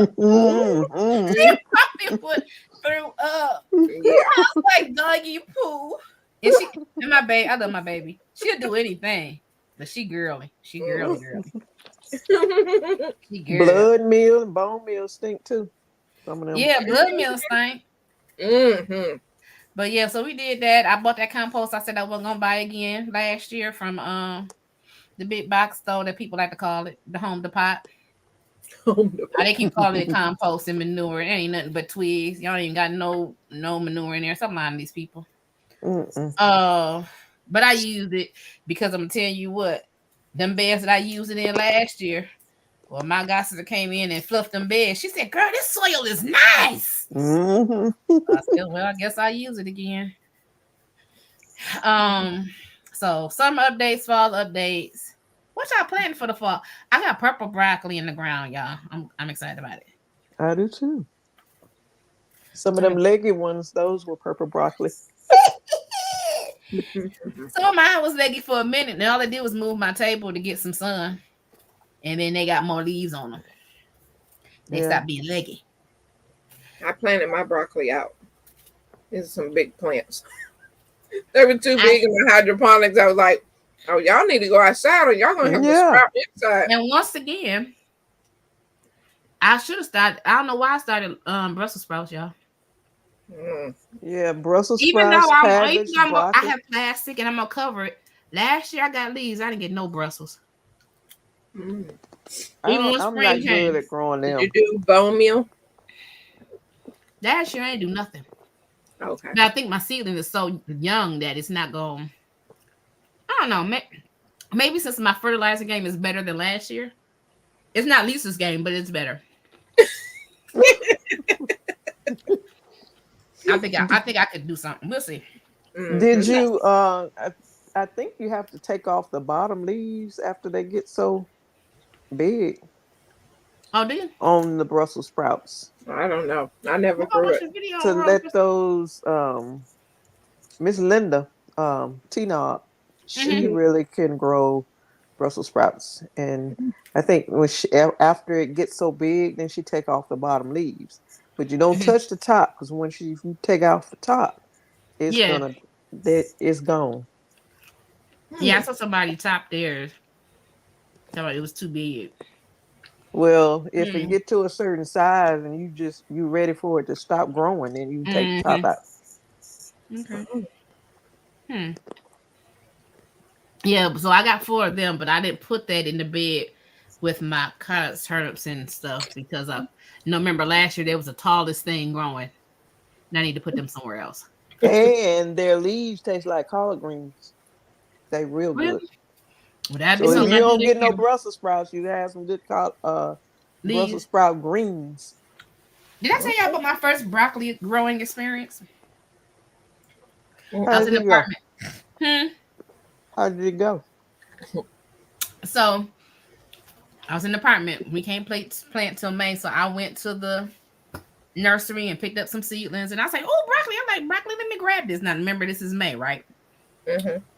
She probably would threw up. I was like doggy poo. And my baby, I love my baby. She'll do anything, but she girly. She girly. She girly. Blood meal and bone meal stink too. Some of them. Yeah, blood meal stink. But yeah, so we did that. I bought that compost. I said I wasn't gonna buy again last year from the big box store that people like to call it, the Home Depot. They keep calling it compost and manure. It ain't nothing but twigs. Y'all ain't got no manure in there. Some line of these people. But I used it because I'm telling you what, them beds that I used it in last year, Well, my godsister came in and fluffed them beds. She said, "Girl, this soil is nice." I said, "Well, I guess I'll use it again." So summer updates, fall updates. What y'all planning for the fall? I got purple broccoli in the ground, y'all. I'm excited about it. I do too. Some of them leggy ones, those were purple broccoli. Some of mine was leggy for a minute, and all I did was move my table to get some sun, and then they got more leaves on them. They stopped being leggy. I planted my broccoli out. These are some big plants. They were too big in the hydroponics. I was like, "Oh, y'all need to go outside, or y'all gonna have to sprout inside." And once again, I should have started. I don't know why I started Brussels sprouts, y'all. Yeah, Brussels even sprouts, though cabbage, I have plastic and I'm gonna cover it. Last year I got leaves. I didn't get no Brussels. I'm not good at growing them. Did you do bone meal? Last year I didn't do nothing. Okay. But I think my seedling is so young that it's not going. I don't know. Maybe since my fertilizer game is better than last year. It's not Lisa's game, but it's better. I think I could do something. We'll see. Did you? I think you have to take off the bottom leaves after they get so big. Oh, do you? On the Brussels sprouts. I don't know. I never grew it. To let those Miss Linda T-Knob, she really can grow Brussels sprouts, and I think when after it gets so big, then she take off the bottom leaves, but you don't touch the top, because when you take off the top, it's gone. Yeah, I saw somebody top theirs. Somebody it was too big. Well, if it get to a certain size and you ready for it to stop growing, then you take the top out. Okay. Yeah, so I got 4 of them, but I didn't put that in the bed with my carrots, turnips, and stuff because remember last year there was the tallest thing growing. And I need to put them somewhere else. And their leaves taste like collard greens. They real good. Well, so if you don't get no Brussels sprouts, you have some good Brussels sprout greens. Did I tell y'all about my first broccoli growing experience? I was in the apartment. How did it go? So I was in the apartment. We can't plant till May, so I went to the nursery and picked up some seedlings. And I was like, "Oh, broccoli!" I'm like, "Broccoli, let me grab this." Now remember, this is May, right?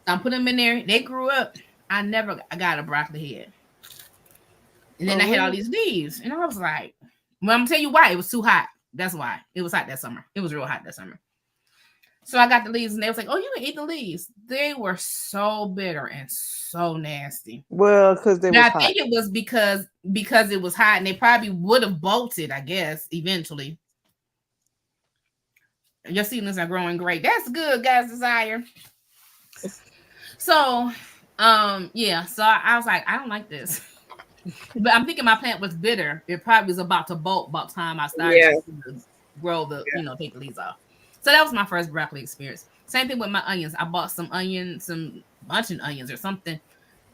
I put them in there. They grew up. I never got a broccoli head. And then I had all these leaves. And I was like, well, I'm going to tell you why. It was too hot. That's why. It was hot that summer. It was real hot that summer. So I got the leaves and they was like, "Oh, you can eat the leaves." They were so bitter and so nasty. Well, because they was hot. I think it was because it was hot and they probably would have bolted, I guess, eventually. Your seedlings are growing great. That's good, guys. Desire. So, yeah. So I was like, I don't like this. But I'm thinking my plant was bitter. It probably was about to bolt by the time I started to grow take the leaves off. So that was my first broccoli experience. Same thing with my onions. I bought some bunching onions or something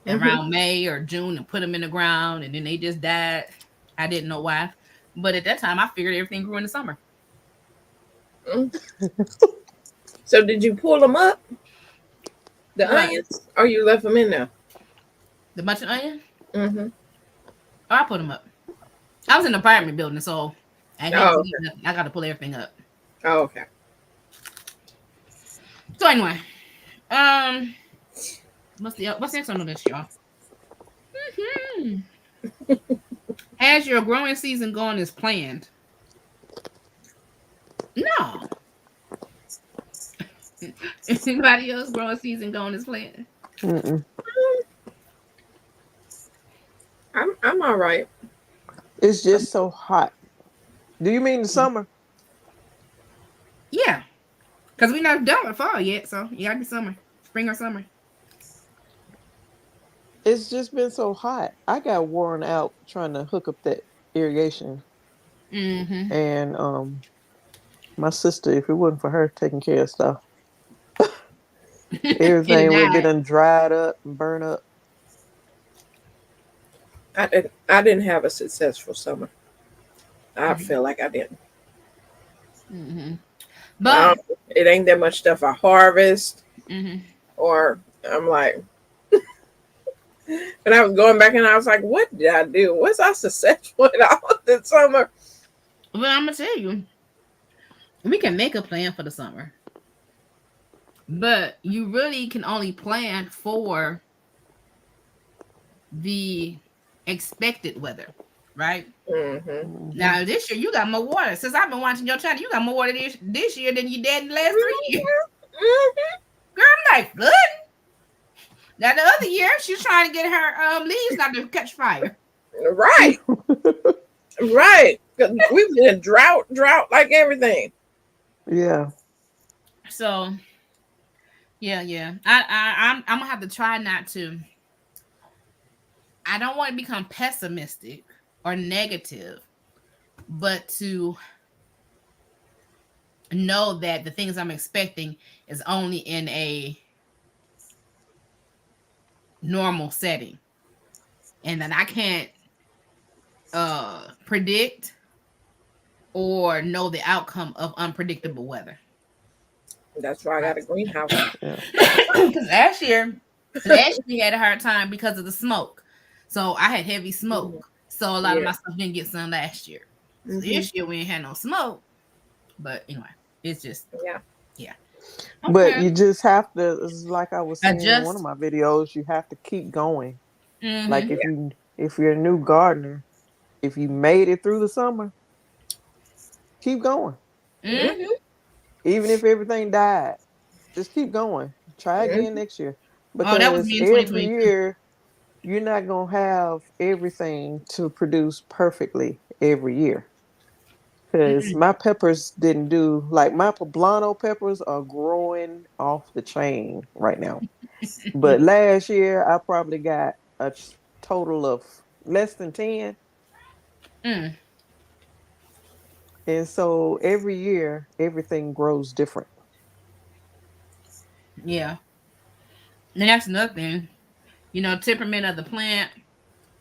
around May or June and put them in the ground, and then they just died. I didn't know why. But at that time, I figured everything grew in the summer. So did you pull them up? The onions? Or you left them in there? The bunch of onion? Oh, I put them up. I was in an apartment building, so I got to pull everything up. Oh, okay. So anyway, what's next on the list, y'all? Has your growing season gone as planned? No. Anybody else growing season going as planned? I'm all right. It's just so hot. Do you mean the summer? Yeah, because we're not done with fall yet, so you gotta be summer, spring or summer. It's just been so hot. I got worn out trying to hook up that irrigation, and my sister, if it wasn't for her taking care of stuff, everything would have been dried up and burned up. I didn't have a successful summer. I Mhm. feel like I didn't. Mhm. But It ain't that much stuff I harvest, mhm. or I'm like, and I was going back and I was like, what did I do? Was I successful at all this summer? Well, I'm gonna tell you, we can make a plan for the summer, but you really can only plan for the expected weather, right? Mm-hmm. Mhm. Now this year you got more water. Since I've been watching your channel, you got more water this year than you did in the last 3 years. Mm-hmm. Girl, I'm like, good. Now the other year she's trying to get her leaves not to catch fire. Right, right. 'Cause we've been in drought like everything. Yeah. So yeah. I'm gonna have to try not to. I don't want to become pessimistic or negative, but to know that the things I'm expecting is only in a normal setting, and that I can't predict or know the outcome of unpredictable weather. That's why I got Right? a greenhouse. Yeah. Because last year we had a hard time because of the smoke. So I had heavy Mhm. smoke. So a lot of Yeah. my stuff didn't get sun last year. Hmm. This year we ain't had no smoke. But anyway, it's just Yeah. yeah. But Okay. you just have to, it's like I was saying in one of Adjust. my videos, you have to keep going. Like Mm-hmm. if you're a new gardener, if you made it through the summer, keep going. Mm-hmm. Even if everything died, just keep going. Try again Mm-hmm. next year. Oh, that was Because me in every 2022. year you're not gonna have everything to produce perfectly every year. Because Mm-mm. my peppers didn't do like my poblano peppers are growing off the chain right now. But last year I probably got a total of less than 10. Mm, And so every year everything grows different. yeah. And that's another thing. Temperament of the plant,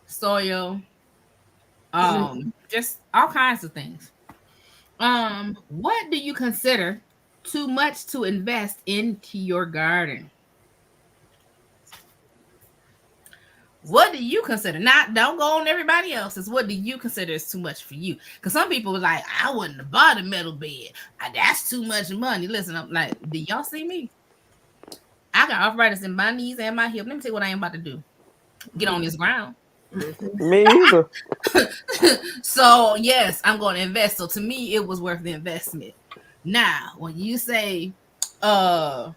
soil, Hmm. just all kinds of things. What do you consider too much to invest into your garden? What do you consider? Not don't go on everybody else's. What do you consider is too much for you? Because some people was like, I wouldn't have bought a metal bed. That's too much money. Listen, I'm like, do y'all see me? I got arthritis in my knees and my hip. Let me tell you what I am about to do. Get on this ground. Hmm. Me either. So yes, I'm going to invest. So to me, it was worth the investment. Now, when you say, call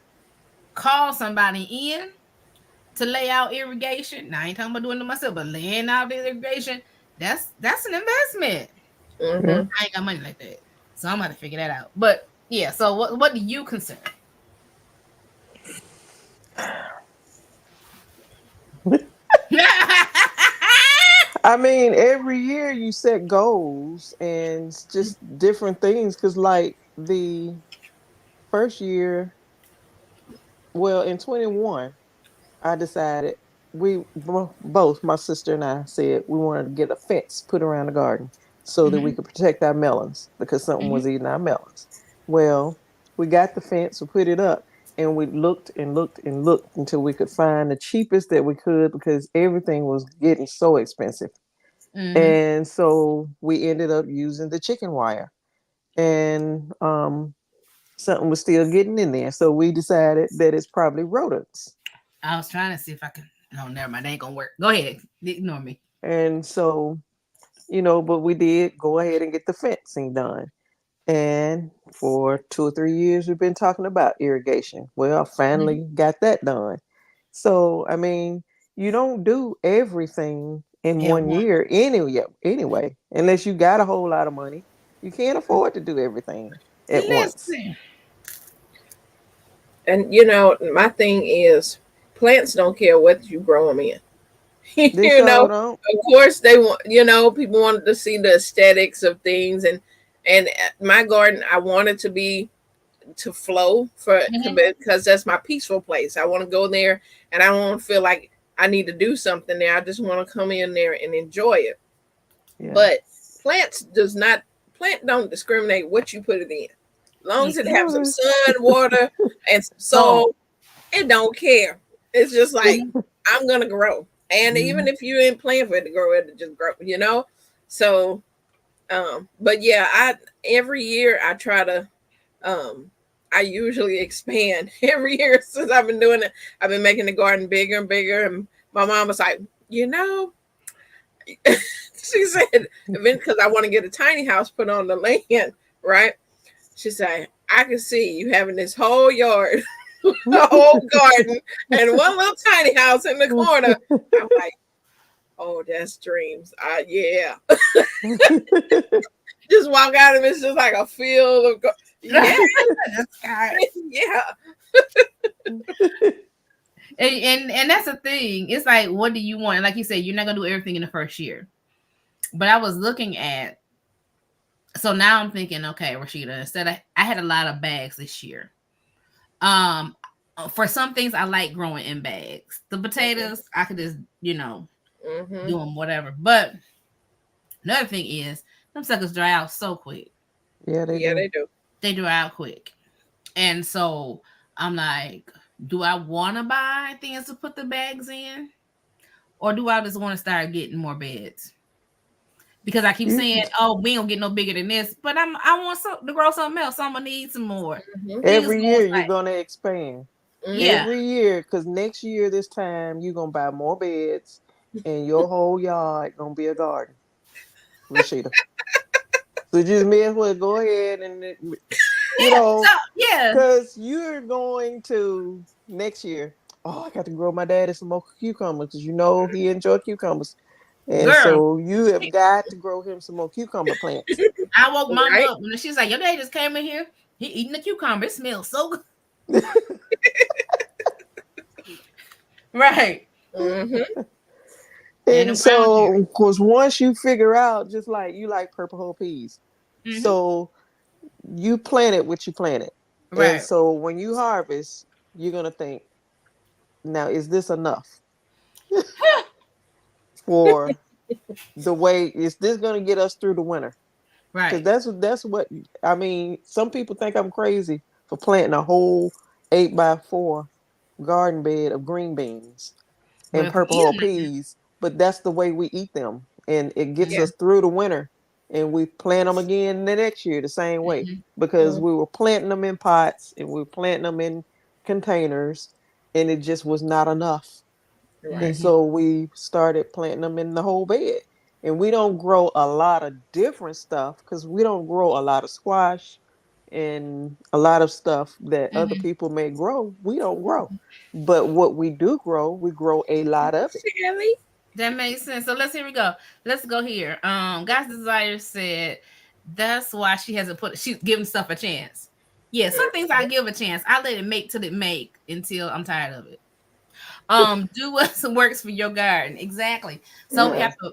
somebody in to lay out irrigation. Now I ain't talking about doing it myself, but laying out the irrigation, that's an investment. Yeah. Hmm. I ain't got money like that, so I'm gonna figure that out. But yeah, so what do you consider? I mean, every year you set goals and it's just different things. Cause like the first year, well, in 21, I decided both my sister and I said we wanted to get a fence put around the garden so that we Mhm, could protect our melons because something mhm, was eating our melons. Well, we got the fence, we put it up, and we looked and looked and looked until we could find the cheapest that we could because everything was getting so expensive. mhm. And so we ended up using the chicken wire. And something was still getting in there. So we decided that it's probably rodents. I was trying to see if I can. No, never mind. That ain't gonna work. Go ahead. Ignore me. And so, but we did go ahead and get the fencing done. And for 2 or 3 years, we've been talking about irrigation. Well, I Mhm. finally got that done. So, I mean, you don't do everything in At one once. year anyway, unless you got a whole lot of money. You can't afford to do everything at once. Listen. And my thing is, plants don't care what you grow them in. They sure don't. Of course they want. People wanted to see the aesthetics of things, and my garden, I wanted to be to flow for Mhm. because that's my peaceful place. I want to go there, and I don't feel like I need to do something there. I just want to come in there and enjoy it. Yeah. But plant don't discriminate what you put it in. As long as it have some sun, water, and some soul, it don't care. It's just like I'm gonna grow. And even if you ain't planning for it to grow, it'll just grow, you know? So but yeah, every year I try to I usually expand. Every year since I've been doing it, I've been making the garden bigger and bigger. And my mom was like, you know, she said, because I want to get a tiny house put on the land, right? She said, I can see you having this whole yard, a whole garden, and one little tiny house in the corner. I'm like, oh, that's dreams. Yeah. Just walk out and it's just like a field of yeah. Yeah. And that's the thing. It's like, what do you want? And like you said, you're not gonna do everything in the first year. But I was looking at, so now I'm thinking, okay, Rashida, instead of, I had a lot of bags this year. For some things I like growing in bags. The potatoes, I could just, do them whatever. But another thing is, them suckers dry out so quick. Yeah, they do. They dry out quick. And so I'm like, do I want to buy things to put the bags in? Or do I just want to start getting more beds? Because I keep saying, oh, we don't get no bigger than this. But I want to grow something else. So I'm going to need some more. Every year you're going to expand. Yeah. Every year. Because next year, this time, you're going to buy more beds. And your whole yard going to be a garden. Rashida. So just may as well go ahead and, because you're going to next year. Oh, I got to grow my daddy some more cucumbers because he enjoys cucumbers. And so you have got to grow him some more cucumber plants. I woke mom up and she's like, your dad just came in here. He eating the cucumber. It smells so good. Right. And so, of course, once you figure out, just like you like purple whole peas, so you planted what you planted. Right. And so when you harvest, you're going to think, now, is this enough? For the way, is this going to get us through the winter? Right. Because that's what I mean. Some people think I'm crazy for planting a whole 8x4 garden bed of green beans and purple whole peas, but that's the way we eat them, and it gets us through the winter. And we plant them again the next year the same way because we were planting them in pots and we were planting them in containers, and it just was not enough. Right. And so we started planting them in the whole bed. And we don't grow a lot of different stuff because we don't grow a lot of squash and a lot of stuff that other people may grow. We don't grow. But what we do grow, we grow a lot of it. That makes sense. So here we go. Let's go here. God's Desire said that's why she hasn't she's giving stuff a chance. Yeah, some things I give a chance. I let it make till it make until I'm tired of it. Do what works for your garden. Exactly. So we have to,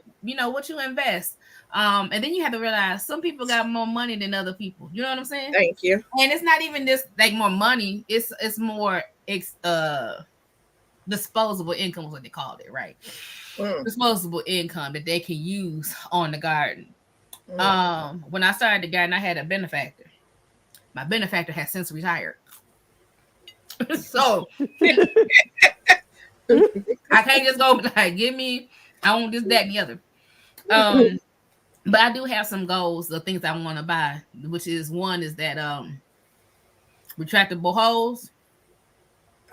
what you invest. And then you have to realize some people got more money than other people. You know what I'm saying? Thank you. And it's not even just like more money. It's more disposable income is what they called it, right? Disposable income that they can use on the garden. When I started the garden, I had a benefactor. My benefactor has since retired. So I can't just go like, I want this, that, and the other. But I do have some goals, the things I want to buy, which is one is that retractable hoses.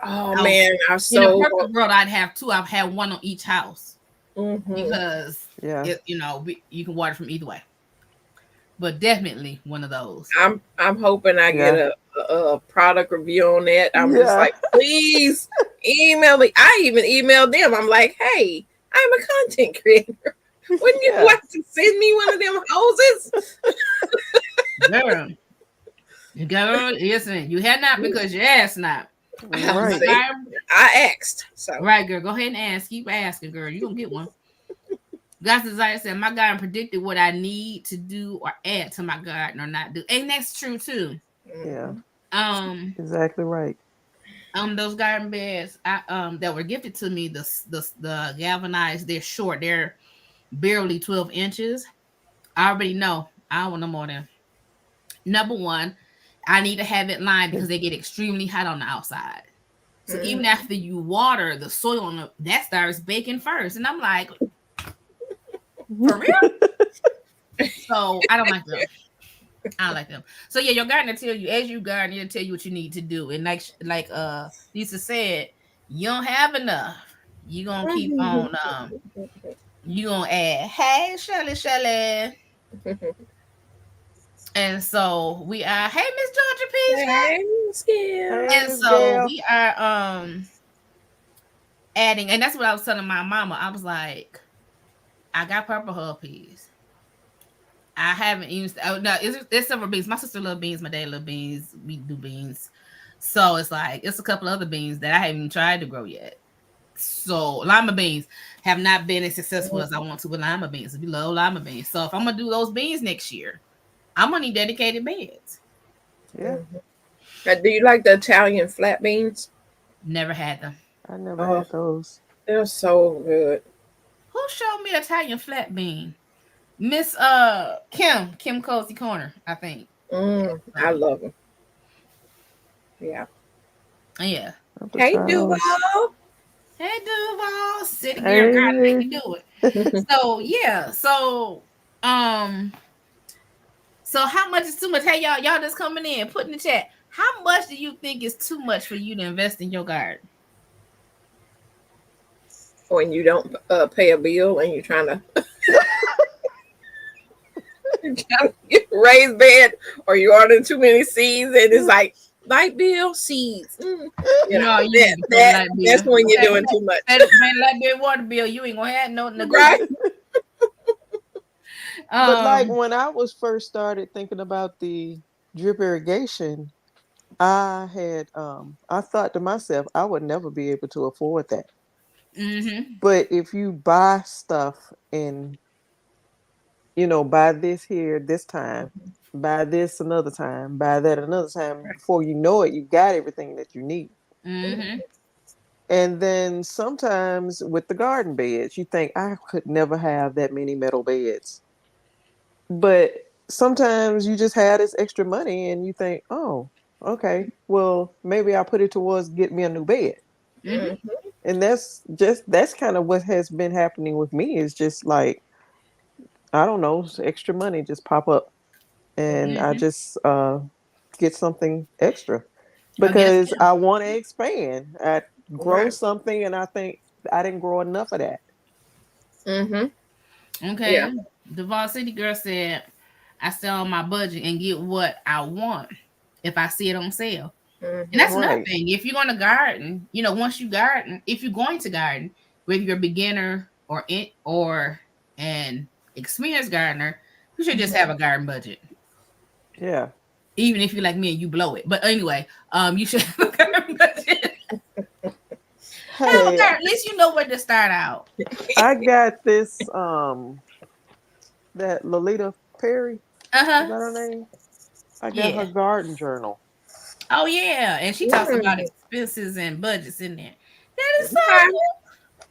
Oh man, I'm so in a perfect world I'd have two. I've had one on each house because you can water from either way. But definitely one of those. I'm hoping I get a product review on that. I'm just like, please email me. I even emailed them. I'm like, hey, I'm a content creator. Wouldn't you like to send me one of them hoses? Girl, listen, you had not because you asked not. Right. I asked. So right, girl, go ahead and ask. Keep asking, girl. You're gonna get one. God's Desire said, my garden predicted what I need to do or add to my garden or not do. And that's true too. Yeah. Exactly right. Those garden beds that were gifted to me, the galvanized, they're short, they're barely 12 inches. I already know I don't want no more than number one. I need to have it lined because they get extremely hot on the outside. So even Mm. after you water the soil on that starts baking first, and I'm like, for real? So I don't like them. I don't like them. So yeah, your gardener tell you as you garden, he'll tell you what you need to do. And like Lisa said, you don't have enough. You gonna keep on you gonna add, hey Shelly. And so we are, hey Miss Georgia Peach. Hey, Skip. Hey, And Miss so Gail. we are adding, and that's what I was telling my mama. I was like, I got purple herb peas. I haven't used. Oh no, it's several beans. My sister love beans. My dad love beans. We do beans. So it's like it's a couple other beans that I haven't even tried to grow yet. So lima beans have not been as successful as I want to with lima beans. We love lima beans. So if I'm gonna do those beans next year, I'm gonna need dedicated beds. Yeah, Do you like the Italian flat beans? Never had them. I never Oh, had those. they're so good. Who showed me Italian flat bean? Miss Kim Cozy Corner, I think. I love them. Yeah. Yeah. I have to Hey, try Duval. those. Hey Duval, city girl, God make Hey. me do it. So yeah, um so how much is too much? Hey y'all just coming in, put in the chat. How much do you think is too much for you to invest in your garden? When you don't pay a bill and you're trying to get raised bed, or you order too many seeds, and it's like light bill seeds. You know No, you need to pay a light bill. that's when you're doing too much, Pay light bill, water bill. You ain't gonna have no right? negotiation. But like when I was first started thinking about the drip irrigation, I thought to myself I would never be able to afford that. Mm-hmm. But if you buy stuff and buy this here this time, buy this another time, buy that another time, before you know it, you got everything that you need. Mm-hmm. And then sometimes with the garden beds, you think I could never have that many metal beds. But sometimes you just have this extra money and you think, oh, okay, well, maybe I'll put it towards get me a new bed. Mm-hmm. And that's kind of what has been happening with me is just like, I don't know, extra money just pop up and I Mm-hmm. just get something extra Oh, yes, because I want to expand. I grow Right. something and I think I didn't grow enough of that. Mm-hmm. Yeah. okay. Duval City Girl said, I sell on my budget and get what I want if I see it on sale. And Mm-hmm. that's another Right. thing. If you're going to garden, once you garden, if you're going to garden, whether you're a beginner or an experienced gardener, you should just have a garden budget. Yeah. Even if you're like me and you blow it. But anyway, you should have a garden budget. Have a Hey, garden. At least you know where to start out. I got this that Lolita Perry, is Uh-huh. that her name? I got her Yeah. garden journal. Oh yeah. And she talks about Mm. expenses and budgets in there. That is so Okay.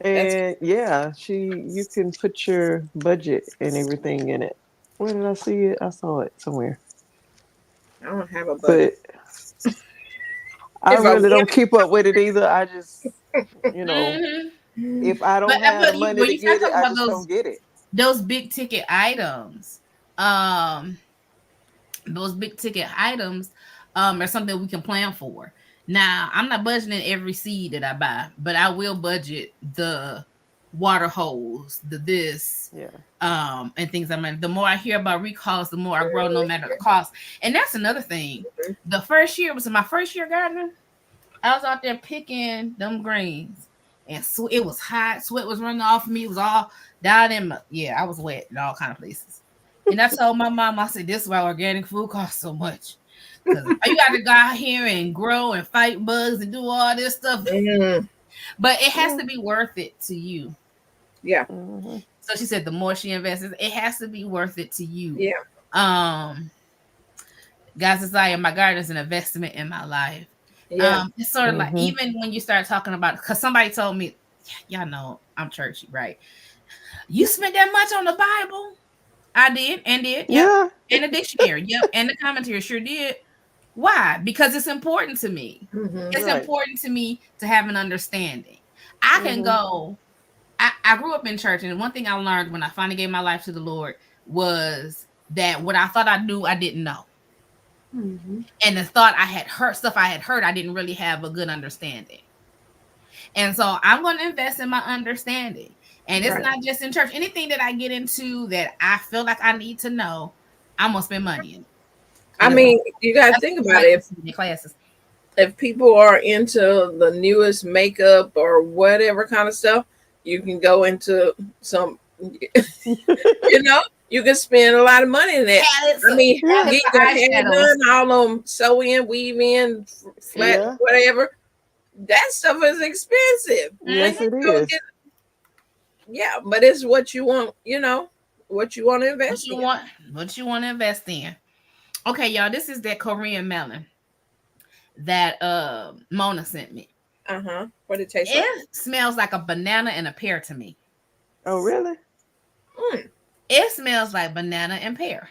That's And yeah, you can put your budget and everything in it. Where did I see it? I saw it somewhere. I don't have a But budget. I If I really don't want keep up with it either. I just, you know, mm-hmm. if I But don't have the you money when to you start get it, talking I about just don't get it. those big ticket items, um, those big ticket items are something we can plan for. Now, I'm not budgeting every seed that I buy, but I will budget the water hose, the this, Yeah. and things. I mean, the more I hear about recalls, the more I grow, no matter the cost. And that's another thing. The first year was my first year gardening. I was out there picking them greens, and it was hot. Sweat was running off me. It was all down in my I was wet in all kind of places. And I told my mom, I said, "This is why organic food costs so much, because you got to go out here and grow and fight bugs and do all this stuff. Mm. But it has Yeah. to be worth it to you." Yeah. Hmm. So she said, the more she invests, it has to be worth it to you. Yeah. Um, Guys, desire my garden is an investment in my life. Yeah. It's sort of like, Mhm. even when you start talking about, because somebody told me, y'all know I'm churchy, right? You spent that much on the Bible? I did, and did, yep. Yeah. And the dictionary, yep, and the commentary sure did. Why? Because it's important to me. Mm-hmm. It's Right. important to me to have an understanding. I can Mhm. go. I grew up in church, and one thing I learned when I finally gave my life to the Lord was that what I thought I knew, I didn't know. Mm-hmm. And the thought I had heard, stuff I had heard, I didn't really have a good understanding. And so I'm going to invest in my understanding. And it's Right. not just in church. Anything that I get into that I feel like I need to know, I'm going to spend money in it. I And mean, you got to that's think about like it. the classes. If people are into the newest makeup or whatever kind of stuff, you can go into some, you know, you can spend a lot of money in that. I mean, Yeah. get for your hair eyeshadows. done, all them sew in, weave in, flat, Yeah. whatever. That stuff is expensive. Yes, it So is. yeah, but it's what you want, what you want to What invest you in. want, what you want to invest in. Okay, y'all, this is that Korean melon that Mona sent me. What it tastes like. It smells like a banana and a pear to me. Oh, really? Mm. It smells like banana and pear.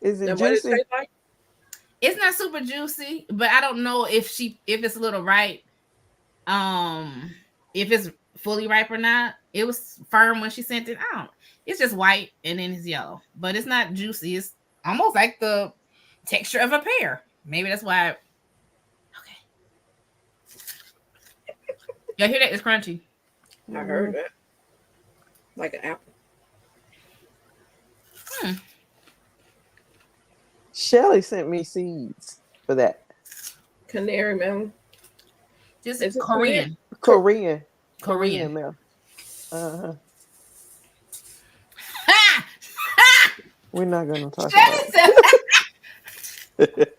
Is it And what it juicy? tastes like? It's not super juicy, but I don't know if it's a little ripe. If it's fully ripe or not. It was firm when she sent it. I don't. It's just white and then it's yellow, but it's not juicy. It's almost like the texture of a pear. Maybe that's why. Okay, y'all hear that? It's crunchy. I heard that. Like an apple. Shelly sent me seeds for that. Canary melon. This Is is it Korean. Korean. Korean. Milk. Uh-huh. Ha! We're not gonna talk Shelly about said. it.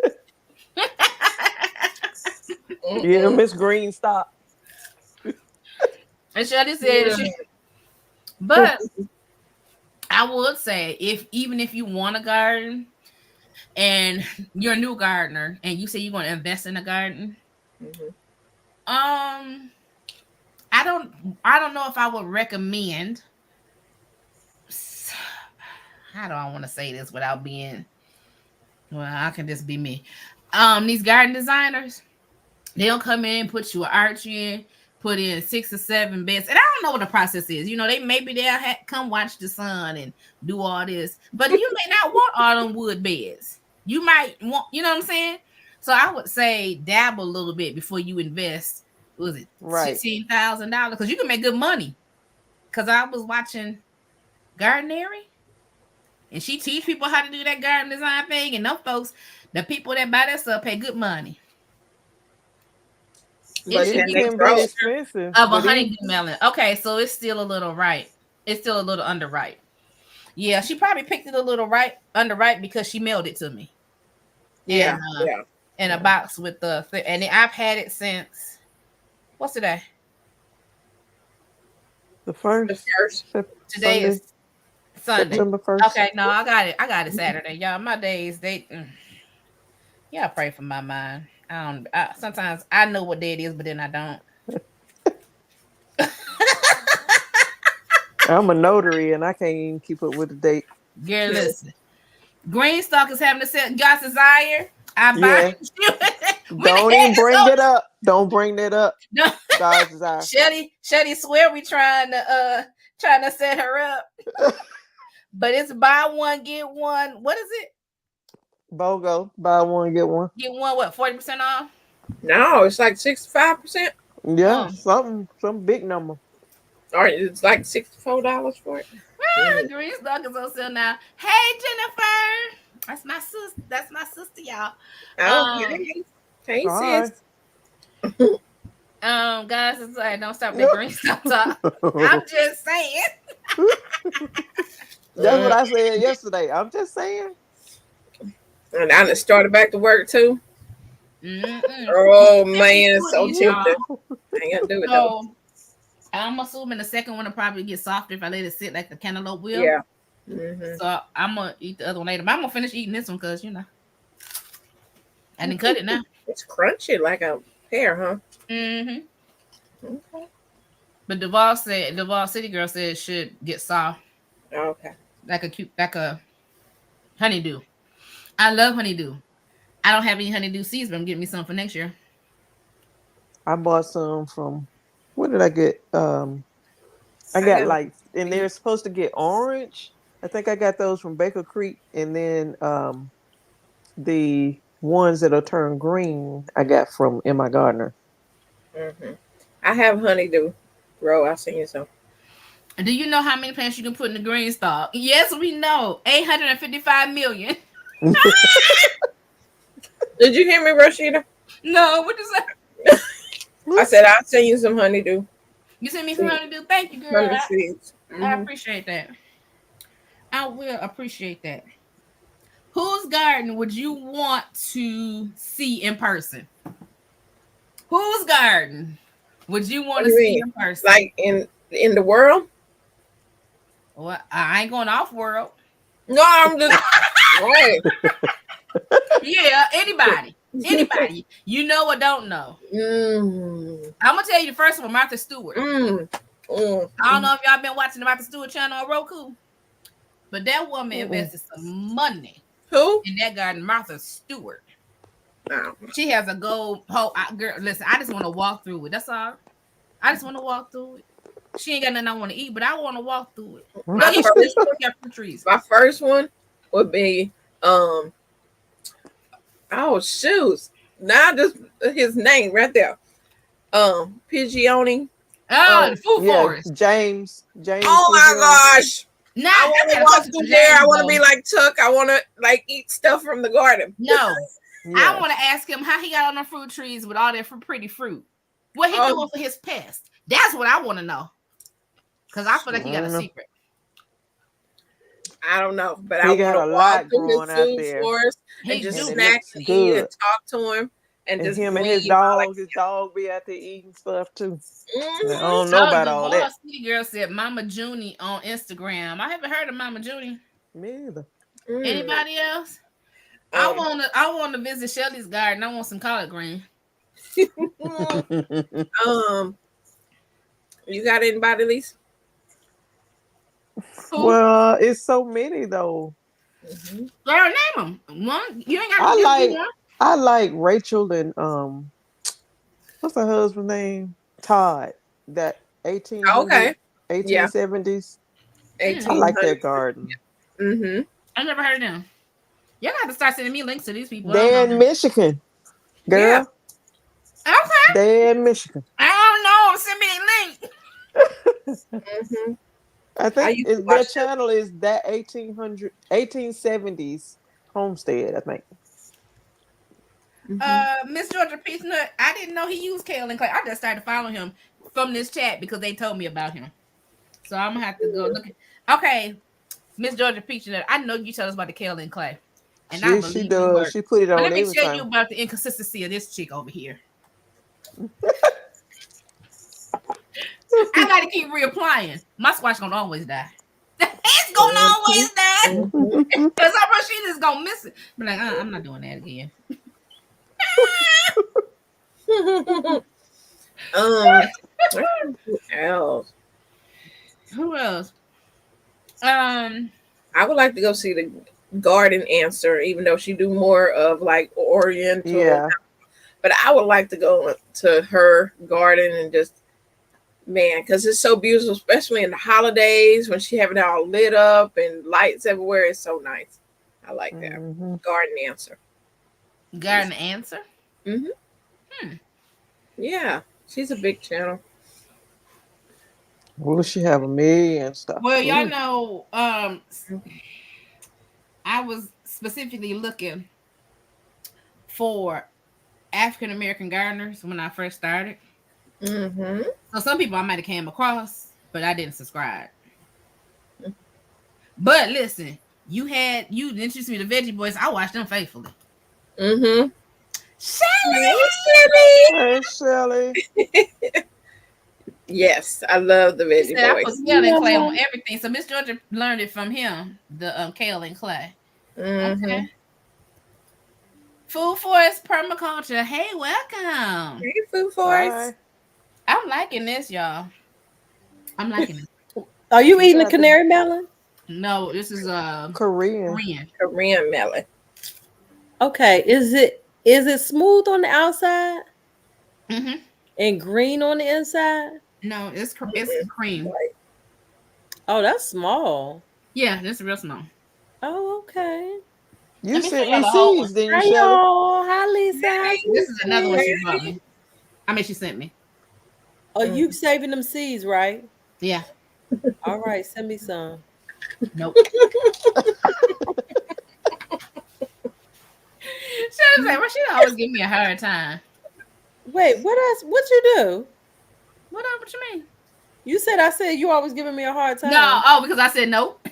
Yeah, Miss Green, stop. And Shelly said, but I would say, even if you want a garden and you're a new gardener and you say you're going to invest in a garden, I don't know if I would recommend. How do I want to say this without being? Well, I can just be me. These garden designers, they'll come in, put you an arch in, put in 6 or 7 beds, and I don't know what the process is. They'll come watch the sun and do all this, but you may not want all them wood beds. You might want, you know what I'm saying? So I would say dabble a little bit before you invest. Was it Right. $16,000? Because you can make good money. Because I was watching Gardenary, and she teach people how to do that garden design thing, and them folks, the people that buy that stuff, pay good money. But It should It be can a be picture expensive. of a But honeydew melon. Okay, so it's still a little right. It's still a little underripe. Yeah, she probably picked it a little underripe because she mailed it to me. Yeah, And, yeah. in a box with the and I've had it since what's today? the first. Today is Sunday. September 1st. Okay, no, I got it Saturday. Y'all, my days, y'all pray for my mind. Sometimes I know what day it is, but then I don't. I'm a notary and I can't even keep up with the date. Girl, listen. Greenstock is having to sell God's desire. I buy you. Don't even bring it up. Don't bring that up. No. God's desire. Shelly swear we trying to set her up. But it's buy one, get one. What is it? BOGO. Buy one, get one. Get one, what, 40% off? No, it's like 65%. Yeah, some big number. Or it's like $64 for it. Greenstock is on sale now. Hey, Jennifer. That's my sister, y'all. Hey, Hi. sis. Guys, it's like, don't stop that Greenstock talk. I'm just saying. That's what I said yesterday. I'm just saying. And I just started back to work too. Mm-mm. Oh man, it's so tempting. I ain't gonna do it though. I'm assuming the second one will probably get softer if I let it sit like the cantaloupe will. Yeah. Mm-hmm. So I'm gonna eat the other one later. But I'm gonna finish eating this one because I didn't cut it now. It's crunchy like a Pear, huh? Mm-hmm. Okay. But Duval City girl said it should get soft, Okay. like a honeydew. I love honeydew. I don't have any honeydew seeds, but I'm getting me some for next year. I bought some from. What did I get? I I got got like, and they're supposed to get orange. I think I got those from Baker Creek, and then the ones that'll turn green I got from Emma Gardner. Mm-hmm. I have honeydew. Bro, I'll send you some. Do you know how many plants you can put in the green stalk? Yes, we know. 855 million. Did you hear me, Rashida? No, what is that? I said I'll send you some honeydew. You sent me some honeydew. Thank you, girl. Honey seeds. I appreciate that. I will appreciate that. Whose garden would you want to see in person? Whose garden would you want to see in person? Like in the world? Well, I ain't going off world. No, I'm just right. Yeah, anybody. You know or don't know. I'm gonna tell you the first one, Martha Stewart. I don't know if y'all been watching the Martha Stewart channel on Roku, but that woman invested some money. Who? In that garden, Martha Stewart. No. She has a gold hole. Girl, listen, I just want to walk through it. That's all. I just want to walk through it. She ain't got nothing I want to eat, but I want to walk through it. My first one would be oh shoes. Now just his name right there. Pigioni. The food forest. James. Oh my gosh. Now I want to walk through there. I want to be like Tuck. I want to like eat stuff from the garden. No. I want to ask him how he got on the fruit trees with all that pretty fruit. What he doing for his pest? That's what I want to know. Because I feel like he got a secret. I don't know, but I want to walk through his food forest and just snack and eat and talk to him. And just him and his dog, be out there eating stuff too. I don't know about all that. City girl said Mama Junie on Instagram. I haven't heard of Mama Junie. Me either. Anybody else? I want to visit Shelly's garden. I want some collard green. You got anybody, Lisa? Well, it's so many though. Girl, name them. One. You ain't got to give me one. I like Rachel and what's her husband's name? Todd. That 1870s. I like that garden. Mm-hmm. I never heard of them. Y'all got to start sending me links to these people. They're in Michigan, girl. Yeah. Okay. They're in Michigan. I don't know. Send me a link. I think their channel is that 1870s homestead, I think. Miss Georgia Peanut, I didn't know he used kale and clay. I just started following him from this chat because they told me about him. So I'm gonna have to go look at. Okay, Miss Georgia Peanut, I know you tell us about the kale and clay, and I believe she does. She put it on. But let me tell you about the inconsistency of this chick over here. I gotta keep reapplying. My squash gonna always die. It's gonna always die because Rashida is gonna miss it. But like, I'm not doing that again. Who else? I would like to go see the garden answer, even though she do more of like Oriental. Yeah. But I would like to go to her garden and just, man, because it's so beautiful, especially in the holidays when she have it all lit up and lights everywhere. It's so nice. I like that. Garden answer. Garden answer? Yeah, she's a big channel. Will she have a million stuff? Well, y'all know, I was specifically looking for African American gardeners when I first started. So some people I might have came across, but I didn't subscribe. But listen, you introduced me to Veggie Boys. I watched them faithfully. Shelly! Hey, Shelly. Yes, I love the Veggie Boys. I put kale and clay on everything. So Miss Georgia learned it from him, the kale and clay. Okay. Food Forest Permaculture. Hey, welcome. Hey, Food Forest. Hi. I'm liking this, y'all. I'm liking it. Are you You eating a got the canary melon? No, this is Korean. Korean. Korean melon. Okay. Is it smooth on the outside Mm-hmm. and green on the inside? No, it's cream. Right. Oh, that's small. Yeah, this is real small. Oh, okay. You Let me sent show y'all me the whole one. seeds, didn't you, Hi, Shelly? y'all. Hi, Lisa. Hi, This is another one she Kristen. brought me. I mean, she sent me. Oh, you saving them seeds, right? Yeah. All right, send me some. Nope. She was like, well, she always give me a hard time. Wait, what else? What you do? What you mean? You said I said you always giving me a hard time. No, because I said nope.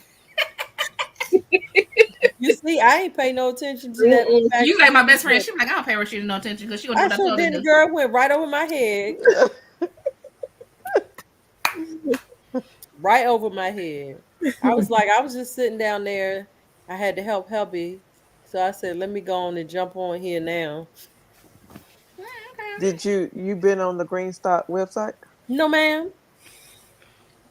You see, I ain't pay no attention to that. Mm-mm. You like my best friend. She was like, I don't pay Rashida no attention because she gonna do I what I sure told her to didn't, do. girl. Went right over my head. Right over my head. I was just sitting down there. I had to help hubby. So I said, let me go on and jump on here now. Okay. Did you been on the Greenstock website? No, ma'am.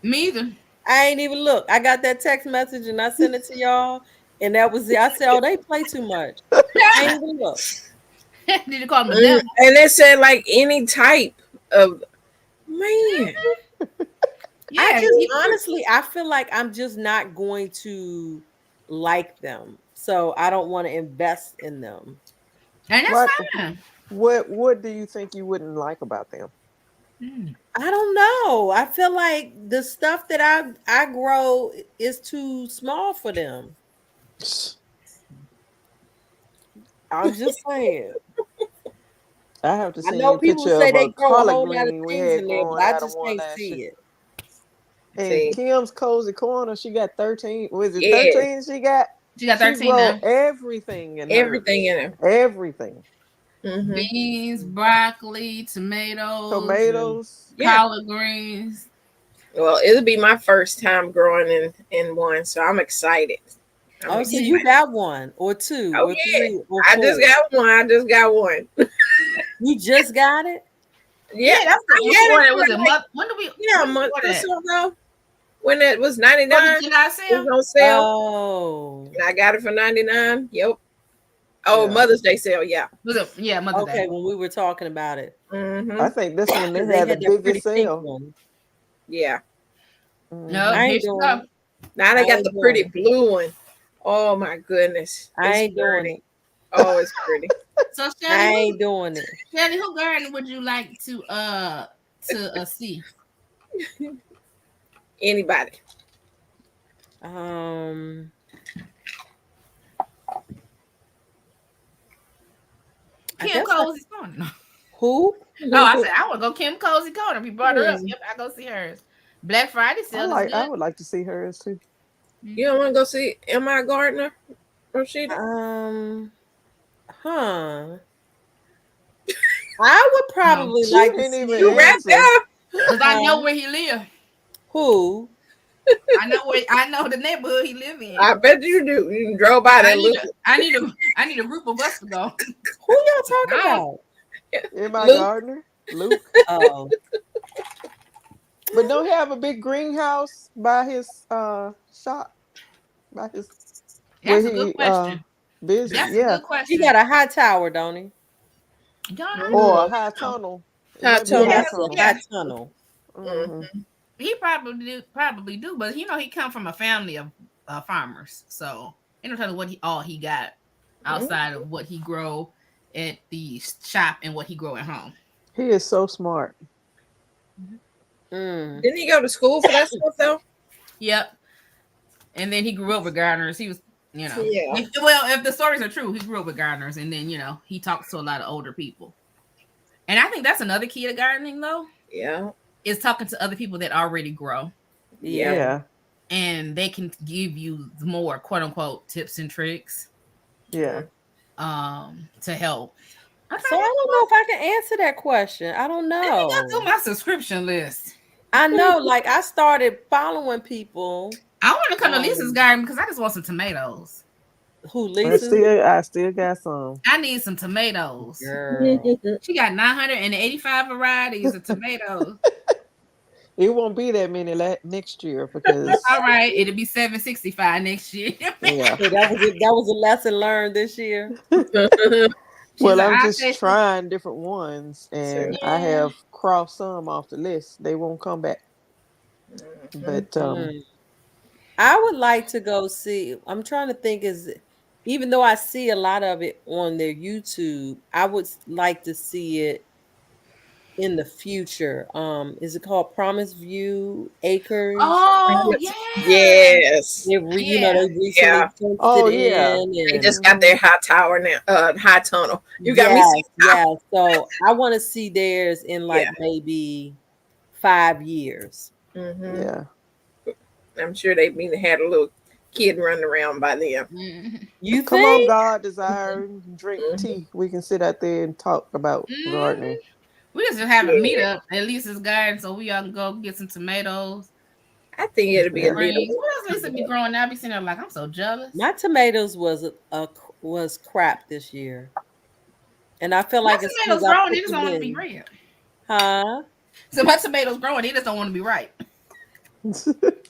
Me either. I ain't even look. I got that text message and I sent it to y'all. And that was it. I said, oh, they play too much. I ain't even look. Did you call him the devil? And it said like any type of man. Yeah. Honestly, I feel like I'm just not going to like them. So I don't want to invest in them. And that's What fine. what do you think you wouldn't like about them? I don't know. I feel like the stuff that I grow is too small for them. I'm just saying. I have to I see know a people picture say of they a grow a collard whole lot of green we things had in there, but growing I out of just one can't last see year. it. And See. Kim's Cozy Corner, she got 13. Was it Yeah. 13 she got? She got 13 grow now. everything in Everything in her. there. Everything. Mm-hmm. Beans, broccoli, tomatoes, Tomatoes. Yeah. collard greens. Well, it'll be my first time growing in one, so I'm excited. Oh, so you got one or two Oh, or yeah. three or I four. just got one. You just got it? Yeah, that's I the got order. it. Was it Like, when did we? yeah, a when did we month order or that? so ago when it was Oh, $99. did you not It sell? was on sale. Oh. And I got it for $99. Yep. Oh, Yeah. Mother's Day sale. Yeah. Was it? Yeah, Mother's Okay, Day. when we were talking about it. Mm-hmm. I think this one they They had the had that pretty biggest pink sale. one. Yeah. No, I here ain't she doing go. it. Now they I got ain't the doing pretty it. blue one. Oh my goodness. I It's ain't doing pretty. it. Oh, it's pretty. So I Shelly, ain't doing it. who garden would you like to see? Anybody. I Kim guess Cozy Corner. who? Oh, I said I would go Kim Cozy Corner. If you brought her up, yep, I go see hers. Black Friday sale is good. I would like to see hers too. You don't want to go see M.I. Gardner, Rashida? Huh. I would probably She like to didn't see even You right answer. there. Because I know where he live. Who? I know the neighborhood he live in. I bet you do. You drove by that. I need a group of us to go. Who y'all talking about? My Luke. gardener, Luke. Oh. But don't he have a big greenhouse by his shop? By his That's a good question. business. That's a Yeah. good question. He got a high tower, don't he? Or a high tunnel. It High might be a tunnel. high That's a tunnel. high tunnel. Mhm. He probably do, but he come from a family of farmers, so he don't tell you what he got outside of what he grow at the shop and what he grow at home. He is so smart. Didn't he go to school for that stuff though? Yep. And then he grew up with gardeners. He was, Yeah. If the stories are true, he grew up with gardeners, and then he talks to a lot of older people. And I think that's another key to gardening, though. Yeah. Is talking to other people that already grow. Yeah. And they can give you more quote unquote tips and tricks. Yeah. To help. So I don't know if I can answer that question. I don't know. Let me go through my subscription list. I know, like I started following people. I want to come to Lisa's garden because I just want some tomatoes. Who, Lisa? I still got some. I need some tomatoes. Girl. She got 985 varieties of tomatoes. It won't be that many next year because All right, it'll be 765 next year. yeah. So that was a lesson learned this year. She's Well, like, I'm I just said, trying different ones, and I yeah. have crossed some off the list. They won't come back, but Mm. I would like to go see. I'm trying to think. Even though I see a lot of it on their YouTube, I would like to see it in the future. Is it called Promise View Acres? Oh Yes. yeah, Yes. yeah. They recently Yeah. fenced oh it yeah, in, They and just got their high tower now, high tunnel. You got me yes, seeing yes. So I want to see theirs in like yeah. maybe 5 years. Hmm. yeah. I'm sure they've been had a little kid running around by then. Mhm. You Come on, think? God, desire, drink tea. We can sit out there and talk about Mhm. gardening. We just have a Yeah. meetup at Lisa's garden so we all can go get some tomatoes, I think it'll be a Yeah. little. greens. What else Lisa be growing? I be sitting there like I'm so jealous. My tomatoes was crap this year, and I feel My like it's because tomatoes I growing, they put just them don't want to be in, red. huh? So my tomatoes growing, they just don't want to be right.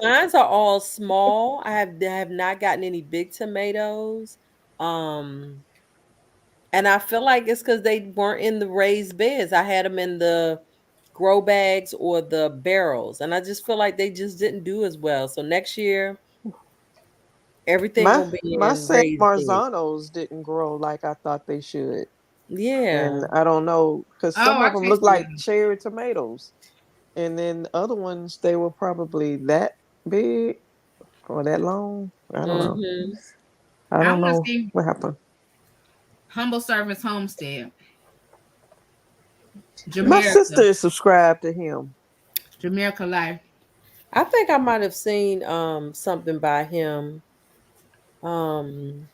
Mines are all small. I have not gotten any big tomatoes. Um, and I feel like it's because they weren't in the raised beds. I had them in the grow bags or the barrels, and I just feel like they just didn't do as well. So next year, everything my gonna be my in San raised beds. Marzanos didn't grow like I thought they should, and Yeah. I don't know because Oh, some I of them look tasted like them. cherry tomatoes, and then other ones they were probably that big or that long. I don't know. Mm-hmm. I I don't want to know see what happened. Humble Service Homestead, My sister Jamaica, is subscribed to him. Jamaica Life. I think I might have seen something by him. Um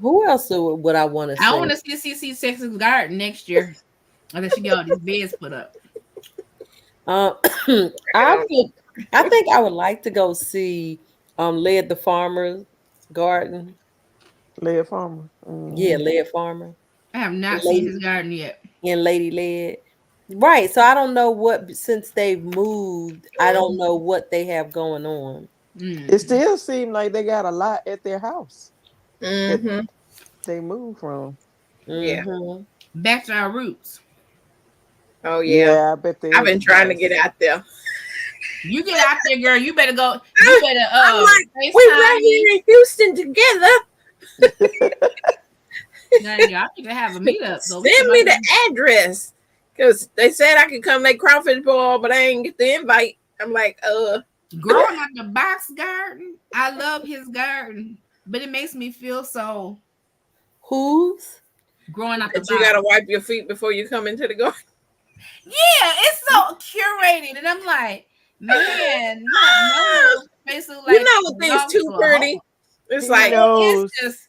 who else would I want to I see? want to see CC Texas Garden next year. I think she get all these beds put up. Um I think I would like to go see Led the Farmer's Garden. Leah Farmer. Yeah, Hmm. Led Farmer. I have And not seen Lady his garden yet. and Lady Led. Right. So I don't know what since they've moved, I don't know what they have going on. It Mm. still seems like they got a lot at their house that Mm-hmm. they moved from. Yeah. Mm-hmm. Back to our roots. Oh yeah. Yeah, I bet I've theirs been is trying to get nice. out there. You get out there, girl. You better go. You better I'm like, we FaceTime right me. here in Houston together. Now, y'all need to have a meetup so we Send come me up the there. address. Because they said I could come make crawfish boil, but I ain't get the invite. I'm like, Growing up the box garden. I love his garden, but it makes me feel so Whose? growing out the but you box. gotta wipe your feet before you come into the garden. Yeah, it's so curated, and I'm like, man, my whole face look You like know it when things belongs too to a pretty. home. It's He like, It's knows just,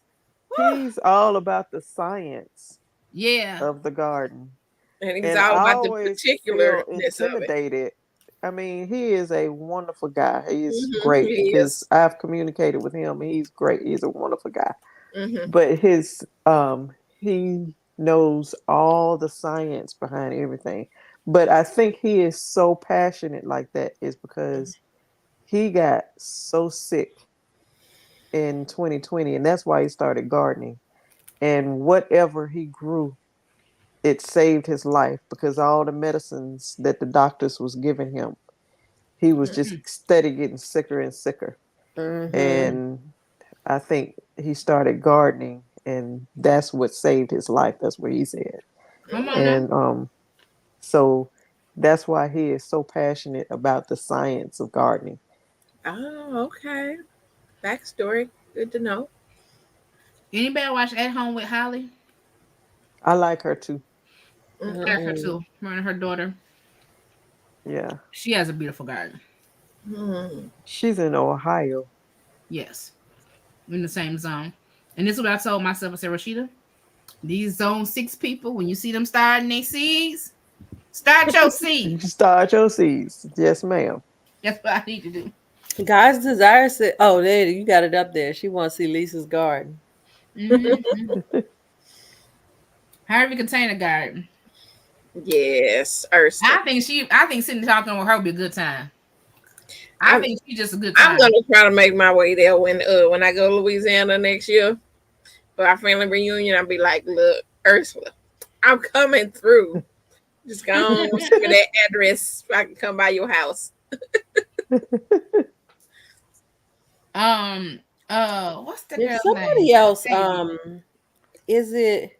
whew. he's all about the science Yeah. of the garden. and he's And all I about the always feel particularness of it. intimidated. I mean, he is a wonderful guy. He's great He because is. I've communicated with him. He's great. He's a wonderful guy. Mm-hmm. But he knows all the science behind everything. But I think he is so passionate like that is because he got so sick in 2020, and that's why he started gardening. And whatever he grew, it saved his life because all the medicines that the doctors was giving him, he was just steady getting sicker and sicker. Mm-hmm. And I think he started gardening, and that's what saved his life. That's what he said. Come on now. And so that's why he is so passionate about the science of gardening. Oh, okay. Backstory. Good to know. Anybody watch At Home with Holly? I like her too. I like her Mm-mm. too. Her and her daughter. Yeah, She has a beautiful garden. Mm. she's in Ohio. Yes. In the same zone. And this is what I told myself. I said, Rashida, these zone 6 people, when you see them starting their seeds, start your You seed. start your seeds. Yes, ma'am. That's what I need to do. God's desire said, "Oh, there you got it up there." She wants to see Lisa's garden. Harvey Container Garden. Yes, Ursula. I think sitting talking with her would be a good time. I I'm, think she's just a good I'm time. gonna try to make my way there when I go to Louisiana next year for our family reunion. I'll be like, look, Ursula, I'm coming through. Just go on give me that address so I can come by your house. What's the There's girl's somebody name? else. Baby. Is it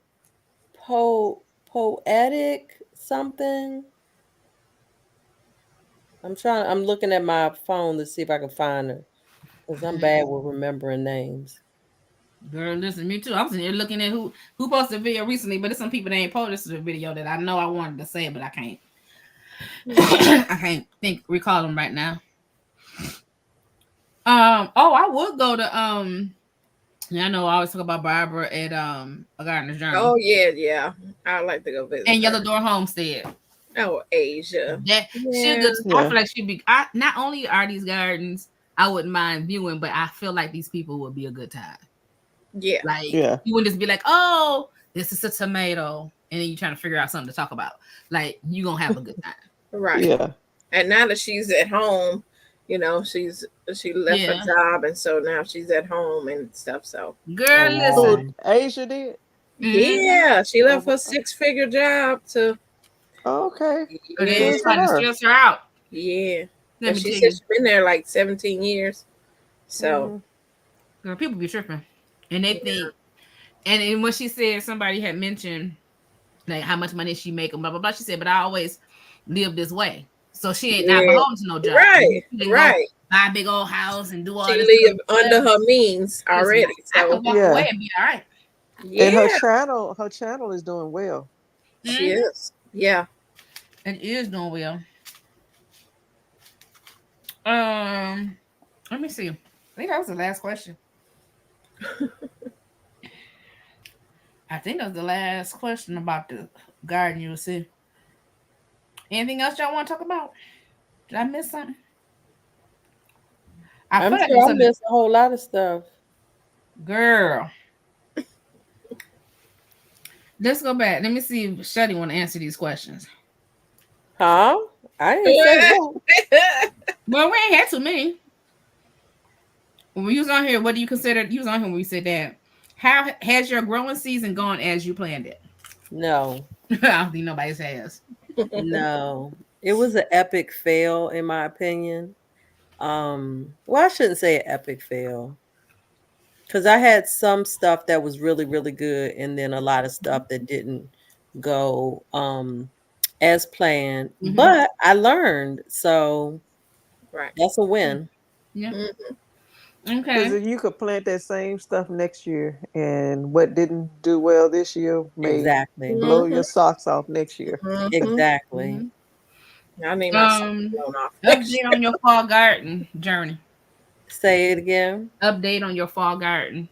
poetic something? I'm looking at my phone to see if I can find her because I'm bad with remembering names. Girl, listen, me too. I was in here looking at who posted a video recently, but there's some people that ain't posted a video that I know I wanted to say, but I can't. I can't recall them right now. Oh, I would go to I know I always talk about Barbara at A Gardener's Journey. Oh yeah. I'd like to go visit. And her. Yellow Door Homestead. Oh, Asia. That Yeah. I feel like she'd be. Not only are these gardens I wouldn't mind viewing, but I feel like these people would be a good time. Yeah. Like Yeah. you wouldn't just be like, oh, this is a tomato, and then you're trying to figure out something to talk about. Like you gonna have a good time. Right. Yeah. And now that she's at home, she left her job, and so now she's at home and stuff. So Girl, So listen. Asia did. yeah, she left her 6-figure job to Okay. They yeah, was trying to stress her out. yeah. Let And me she tell said you, she's been there like 17 years. So girl, people be tripping, and they think. And then when she said somebody had mentioned like how much money she make and blah blah blah, she said, but I always live this way, so she ain't not beholden to no job. Right, She can right. go buy a big old house and do all She this lived stuff. under her means already. I So could walk Yeah. away and be all right. And yeah, her channel is doing well. she is. Yeah. It is doing well. Let me see. I think that was the last question. I think that was the last question about the garden you will see. Anything else y'all want to talk about? Did I miss something? I I'm feel like sure there's I something. missed a whole lot of stuff. Girl. Let's go back. Let me see if Shuddy want to answer these questions. Huh? I didn't say that. Well, we ain't had too many. When we was on here, what do you consider? You was on here when we said that. How has your growing season gone as you planned it? No, I don't think nobody's has. no. It was an epic fail, in my opinion. Well, I shouldn't say an epic fail. Because I had some stuff that was really, really good, and then a lot of stuff that didn't go as planned. Mhm. But I learned, so Right. that's a win. Yeah. Mhm. Because Okay. if you could plant that same stuff next year, and what didn't do well this year may Exactly. blow your socks off next year. Mhm. Exactly. Mhm. I need my son blown off. Update on your fall garden journey. Say it again. Update on your fall garden.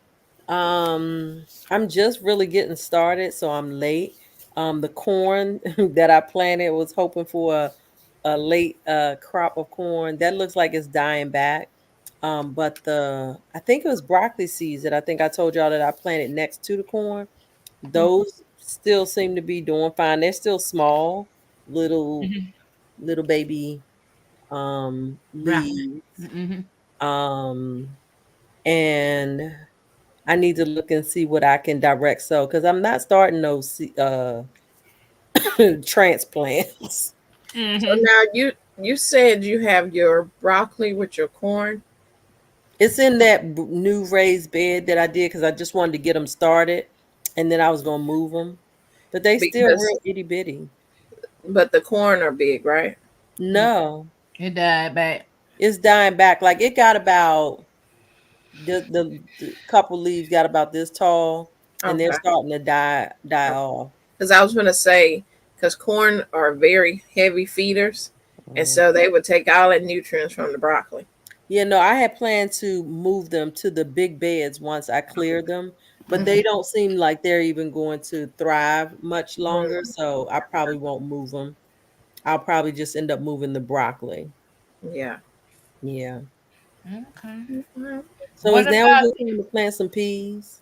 I'm just really getting started, so I'm late. The corn that I planted was hoping for a late crop of corn. That looks like it's dying back. But I think it was broccoli seeds that I think I told y'all that I planted next to the corn. Those still seem to be doing fine. They're still small, little Mhm. little baby Broccoli. leaves. Mm-hmm. And I need to look and see what I can direct sow because I'm not starting those transplants. So Mm-hmm. now you said you have your broccoli with your corn. It's in that new raised bed that I did because I just wanted to get them started, and then I was gonna move them, but they still Because real itty bitty. but the corn are big, right? No, It died back. it's dying back. Like it got about the couple leaves got about this tall, and they're Okay. starting to die off. Because I was gonna say, because corn are very heavy feeders, and Mhm. so they would take all the nutrients from the broccoli. Yeah, no, I had planned to move them to the big beds once I cleared them, but they don't seem like they're even going to thrive much longer. So I probably won't move them. I'll probably just end up moving the broccoli. Yeah. Yeah. Okay. So What is now a about good time to plant some peas?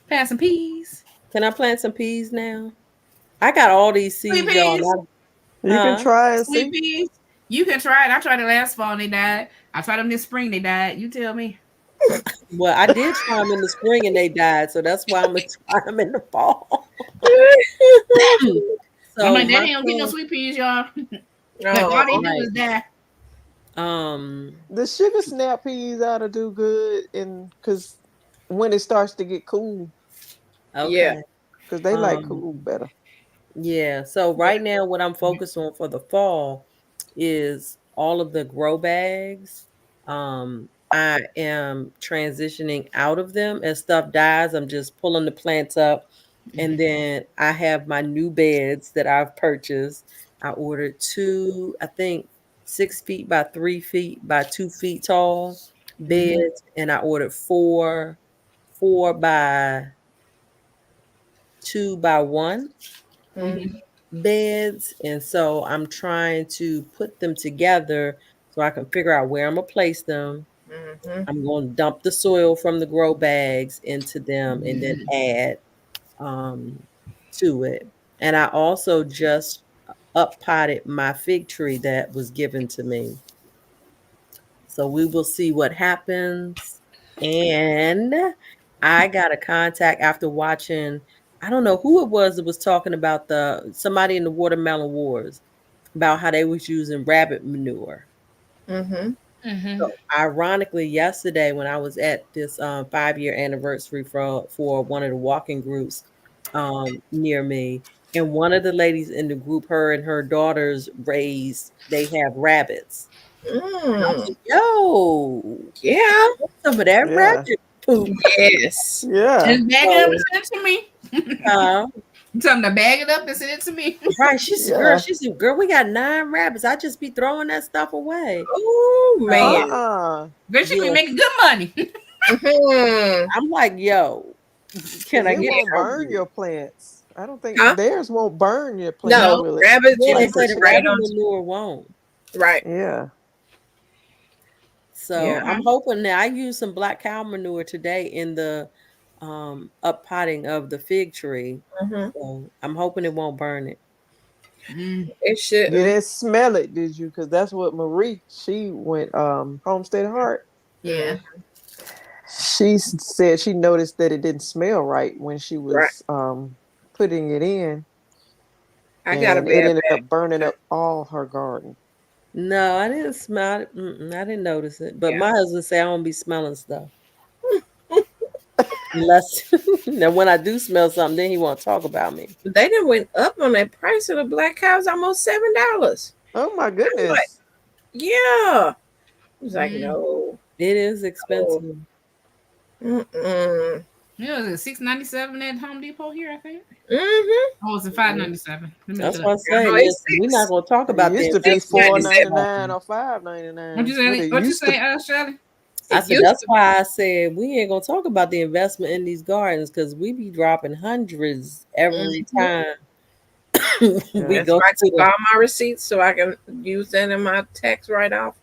plant some peas? Can I plant some peas now? I got all these Sweet seeds, y'all. peas? You can Huh? try and Sweet see. peas? You can try it. I tried it last fall and they died. I tried them this spring, they died. You tell me. Well, I did try them in the spring and they died, so that's why I'm gonna try them in the fall. I'm So like, that my ain't gonna get no plan, sweet peas, y'all. Like all they Oh, do right? is die. The sugar snap peas ought to do good, and because when it starts to get cool, yeah. Okay. because they like Um, cool better. yeah. So Yeah. right now, what I'm focused on for the fall is all of the grow bags. I am transitioning out of them as stuff dies. I'm just pulling the plants up, and then I have my new beds that I've purchased. I ordered two, I think 6 feet by 3 feet by 2 feet tall Mhm. beds, and I ordered four by 2 by 1 Mhm. Mhm. beds. And so I'm trying to put them together so I can figure out where I'm gonna place them. Mhm. I'm going to dump the soil from the grow bags into them and then add um, to it. And I also just up potted my fig tree that was given to me. So we will see what happens. And I got a contact after watching, I don't know who it was that was talking about somebody in the watermelon wars about how they was using rabbit manure. Mhm. Mhm. So ironically, yesterday when I was at this 5-year anniversary for one of the walking groups near me, and one of the ladies in the group, her and her daughters they have rabbits. And I Mm. said, "Yo, Yeah. some of that Yeah, rabbit poop." Yes. yeah, Just bag it up and So, send it to me. uh, Tell them to bag it up and send it to me. right, yeah. she said, "Girl, we got 9 rabbits. I just be throwing that stuff away." Oh man. So, Uh-uh. Girl, she be yes, making good money. Mhm. I'm like, "Yo, can Because I it get won't some?" burn your plants. I don't think Huh? theirs won't burn your plants, No, No. will it? rabbits Yeah, will they Like the say the push right snap? rabbit on. manure won't. Right. Yeah. So Yeah. Okay. I'm hoping that I used some black cow manure today in the up potting of the fig tree. Mhm. So I'm hoping it won't burn it. Mm. It You shouldn't. didn't smell it, did you? Because that's what Marie, she went Homestead Heart. Yeah. Mm. Said she noticed that it didn't smell right when she Right. was putting it in, I got a and it bad ended bag. up burning up all her garden. No, I didn't smell it. I didn't notice it. But Yeah. my husband say I don't be smelling stuff unless now when I do smell something, then he won't talk about me. They done went up on that price of the black cows almost $7. Oh my I'm like, goodness. yeah. I was like, Mm. no. It is Oh. expensive. Mm-mm. Yeah, was it 6.97 at Home Depot here, I think? Mm-hmm. Oh, was it 5.97? Let me look That's it what up. I say. No, it's Listen, we're not six. going to talk It about the used to be Six four ninety investment in ninety seven. nine gardening. or What you 5.99. What say? it What you used to. say, Shirley? I It said used that's to. why I said we ain't gonna talk about the investment in these gardens because we be dropping hundreds every Mhm. time we Yeah. That's go why I to keep all my receipts so I can use that in my tax write off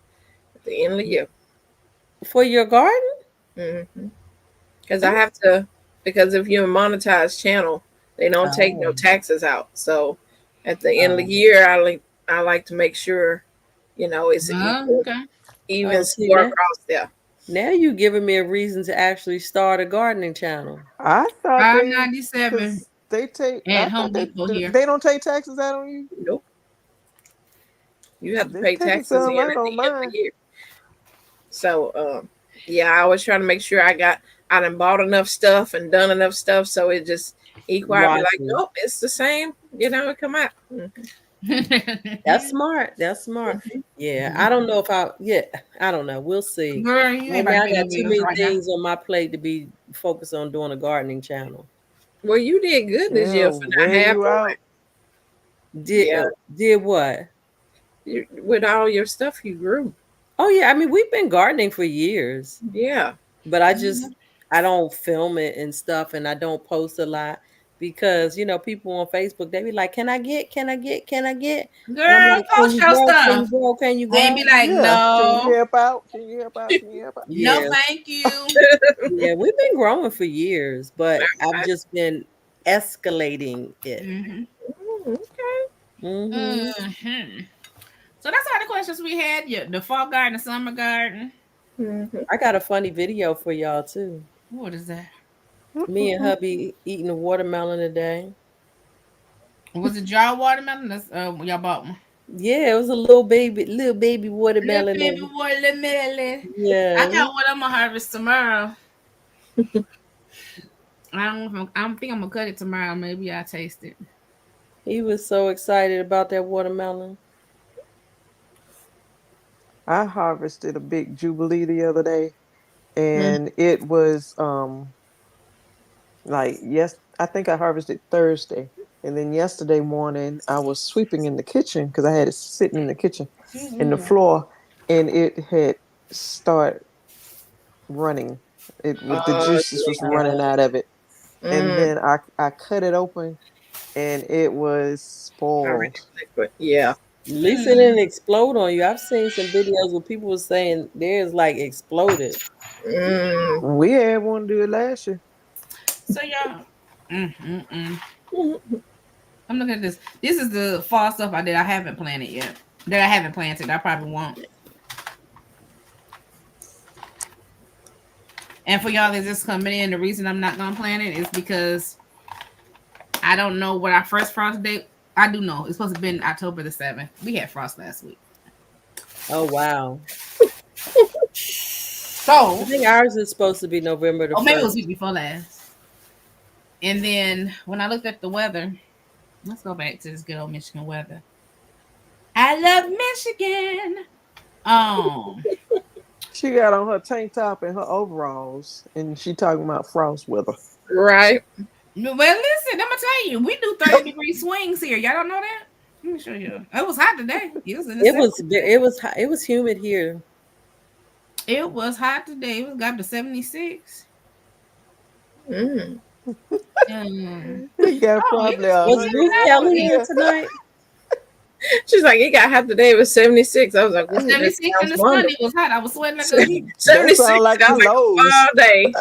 at the end of the year. for your garden. Mm-hmm. Because I have to. Because if you're a monetized channel, they don't take no Oh, taxes out. So at the end of the oh, year, I like to make sure it's an Oh, equal, okay. even oh, see score now, across there. now you giving me a reason to actually start a gardening channel. I thought Five they, ninety seven because they take, I at thought Home they, Depot here. they don't take taxes out on you. Nope. You have to They're pay taking taxes in some at out the on end of mine. the year. So, yeah, I was trying to make sure I done bought enough stuff and done enough stuff, so it just equal. I'd be like, Watching. nope, it's the same. It come out. Mhm. That's smart. That's smart. Yeah, I don't know if I. Yeah, I don't know. We'll see. Girl, you ain't Right about to now, I pay no got too bills many right now. things on my plate to be focused on doing a gardening channel. Well, you did good this Yeah, year for not wear half you on out. it. Did Yeah, did what? with all your stuff you grew. Oh yeah, I mean we've been gardening for years. Yeah. But I don't film it and stuff, and I don't post a lot because people on Facebook, they be like, "Can I get? Can I get? Can I get?" And I'm Girl, like, "Can post you your grow? Can you stuff. grow? Can you And be grow?" like, Yeah. Can you no, help out? Can you help out? Can you help out? no, Yeah, thank you. yeah, we've been growing for years, but I've Okay. just been escalating it. Hmm. Okay. Hmm. Hmm. So that's all the questions we had. Yeah, the fall garden, the summer garden. Mhm. I got a funny video for y'all too. What is that? Me and hubby eating a watermelon today. Was it jar watermelon? That's y'all bought one. Yeah, it was a little baby Little watermelon. baby watermelon. I Yeah, got what I'm gonna harvest tomorrow. I don't know if I think I'm gonna cut it tomorrow. Maybe I'll taste it. he was so excited about that watermelon. I harvested a big jubilee the other day, Mm. and it was like yes, I think I harvested Thursday, and then yesterday morning I was sweeping in the kitchen because I had it sitting in the kitchen in the Mm-hmm. floor, and it had start running. It was the Oh, juices was yeah. running out of it, and Mm. then I cut it open, and it was Already spoiled. liquid. Yeah. At least it didn't explode on you. I've seen some videos where people were saying theirs like exploded. Mm. We had one do it last year. So y'all, I'm looking at this. This is the fall stuff I did. I haven't planted yet. That I haven't planted. I probably won't. And for y'all that's just coming in, the reason I'm not gonna plant it is because I don't know what our first frost date. I do know it's supposed to be October the 7th. We had frost last week, Oh wow! so I think ours is supposed to be November the or maybe it was 1st. week before last. And then when I looked at the weather, let's go back to this good old Michigan weather. I love Michigan. Um, She got on her tank top and her overalls, and she talking about frost weather. Right. well, listen, I'm gonna tell you, we do 30-degree swings here. Y'all don't know that? Let me show you. It was hot today. It was in the It 70s. was it was hot- it was humid here. It was hot today. It was got to 76. Mm. Mm. He got Oh, it probably was, Was Ruth it Kelly was here yeah. tonight? She's like, it got hot today. It was 76. I was like, ooh, that 76 in sounds the sun. wonderful. It was hot. I was sweating like a bee. 76 That sound like sounds our like a lows. fall day.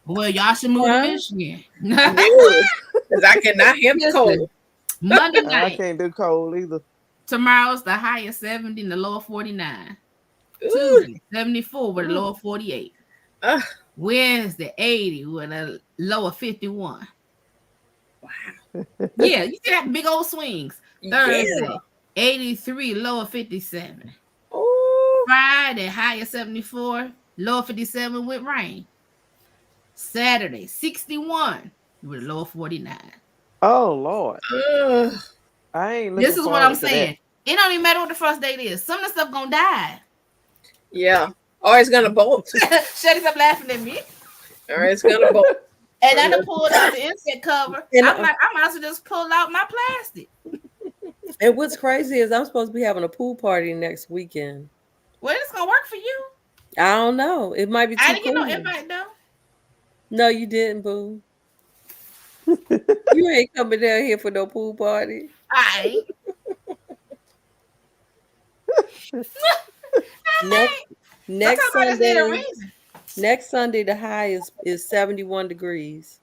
Well, y'all should move to Huh? Michigan. Yes. Because I cannot handle Listen, cold. Monday I night. can't do cold either. Tomorrow's the high of 70 and the low of 49. Ooh. Tuesday, 74 with a low of 48. Ugh. Wednesday, 80 with a low of 51. Wow. Yeah, you see that big old swings. Yeah. Thursday, 83, low of 57. Oh. Friday, high of 74, low of 57 with rain. Saturday, 61 with a low of 49. Oh Lord, Ugh. I ain't This looking is what I'm forward to that. saying. It don't even matter what the first date is. Some of the stuff gonna die. Yeah. Or it's going to bolt. Shut up laughing at me. Or it's going to bolt. And I done pulled out the insect cover. And, I'm like, I might as well just pull out my plastic. And what's crazy is I'm supposed to be having a pool party next weekend. Well, it's gonna work for you. I don't know. It might be too I didn't get no cool. invite though. No, you didn't, boo. You ain't coming down here for no pool party. I Next next sometimes I just need a Sunday, reason. next Sunday the high is 71 degrees.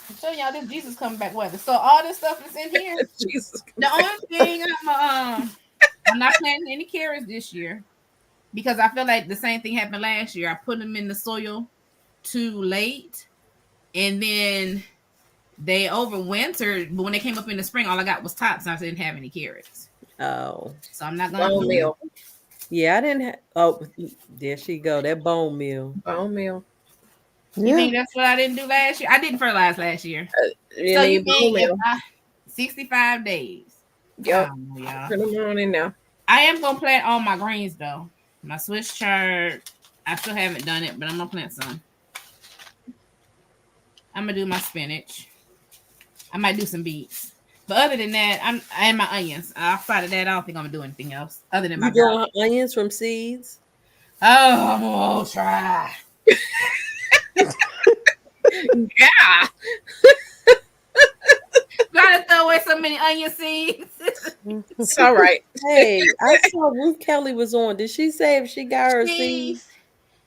I'm showing y'all this Jesus coming back weather. So all this stuff that's in here. Jesus. The only thing I'm not planting any carrots this year because I feel like the same thing happened last year. I put them in the soil too late, and then they overwintered. But when they came up in the spring, all I got was tops. I didn't have any carrots, Oh. so I'm not gonna. Bone meal. Yeah, I didn't have oh there she go. That bone meal. Bone meal. You Yeah, think that's what I didn't do last year? I didn't fertilize last year. You So need you bone think if meal. 65 days? Yep. I don't know, y'all. Put them on in now. I am gonna plant all my greens though. My Swiss chard, I still haven't done it, but I'm gonna plant some. I'm gonna do my spinach. I might do some beets. But other than that, I and my onions. Outside of that, I don't think I'm gonna do anything else other than my You garlic. doing onions from seeds? Oh, I'm gonna try. Yeah. Gotta throw away so many onion seeds. It's all right. Hey, I saw Ruth Kelly was on. Did she say if she got her she seeds?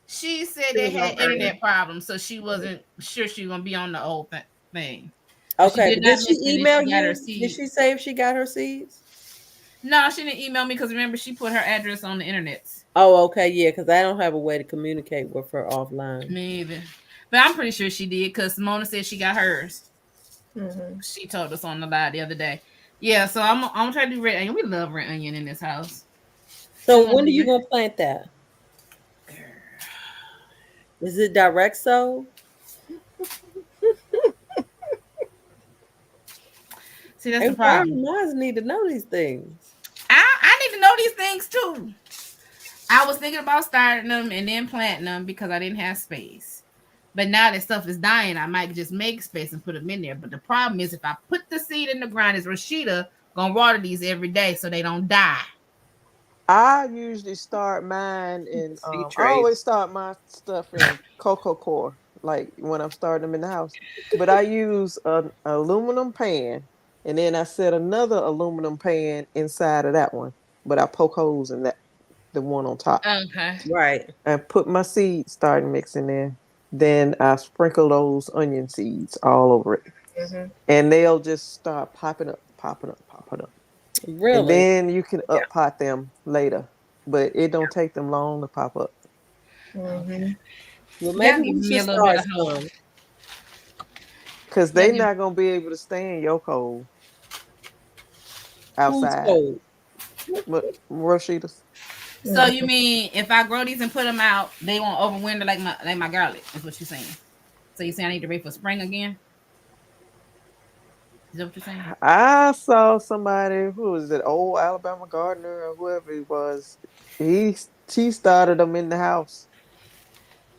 she said She they was had on earlier. internet problems, so she wasn't sure she was gonna be on the old thing. But she Okay, did but not did she mention if email she got her you? Did seeds. she say if she got her seeds? No, she didn't email me because remember she put her address on the internet. Oh, okay, yeah, because I don't have a way to communicate with her offline. Me either. But I'm pretty sure she did because Mona said she got hers. Mm-hmm. She told us on the live the other day. Yeah, so I'm gonna try to do red onion. We love red onion in this house. So So we're when gonna are do you gonna plant that? Is it direct sow? See, that's Hey, the why problem. minds need to know these things? I need to know these things too. I was thinking about starting them and then planting them because I didn't have space. But now that stuff is dying, I might just make space and put them in there. But the problem is if I put the seed in the ground, is Rashida gonna water these every day so they don't die? I usually start mine in. Seed I always trays. start my stuff in cocoa core, like when I'm starting them in the house. But I use an aluminum pan, and then I set another aluminum pan inside of that one. But I poke holes in that the one on top, Okay. Right. and put my seed starting mix in there. Then I sprinkle those onion seeds all over it, Mm-hmm. and they'll just start popping up, popping up, popping up. And Really? then you can Yeah. up pot them later, but it don't take them long to pop up Mm-hmm. Well, Y'all maybe we giving me should a little bit start of hope. some. because Y'all they give, not gonna be able to stand your cold Who's outside. cold? But Roshitas, so you mean if I grow these and put them out, they won't overwinter like my garlic? Is what you're saying? So you saying I need to wait for spring again? Is that what you're saying? I saw somebody who was it, old Alabama gardener or whoever he was. She started them in the house,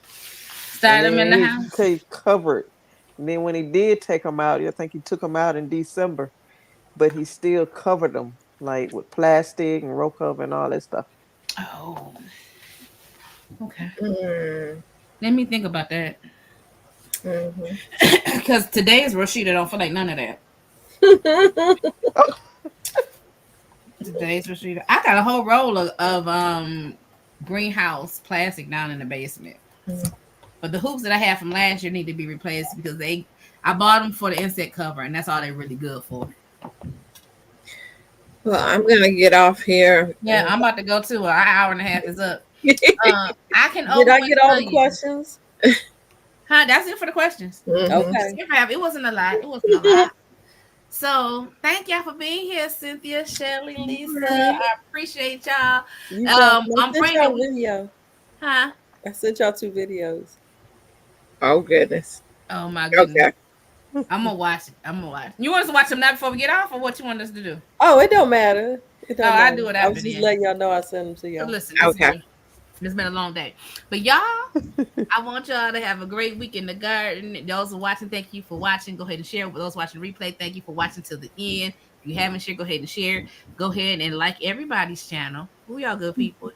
and Start them in then the he house. he covered. And then when he did take them out, I think he took them out in December, but he still covered them like with plastic and roll cover and all that stuff. Oh, okay. Mm-hmm. Let me think about that. Mm-hmm. Because today is Rashida. Don't feel like none of that. Today's Rashida. I got a whole roll of greenhouse plastic down in the basement. But the hoops that I had from last year need to be replaced because I bought them for the insect cover, and that's all they're really good for. Well, I'm gonna get off here. Yeah, I'm about to go too. Our hour and a half is up. I can Did I openly get all tell the you, questions? huh? That's it for the questions. Mm-hmm. Okay. It wasn't a lot. It wasn't a lot. So thank y'all for being here, Cynthia, Shelly, Lisa. I appreciate y'all. You welcome. I I'm sent praying y'all that a we, video. huh? I sent y'all 2 videos. Oh goodness. Oh my goodness. Okay. I'm gonna watch it. I'm gonna watch. You want us to watch them now before we get off, or what you want us to do? Oh, it don't matter. It Oh, don't I matter. do it I after was just then. letting y'all know I sent them to So y'all. listen, Okay. it's been a long day, but y'all, I want y'all to have a great week in the garden. Those who are watching, thank you for watching. Go ahead and share. With those watching replay, thank you for watching till the end. If you haven't shared, go ahead and share. Go ahead and like everybody's channel. Who y'all good people?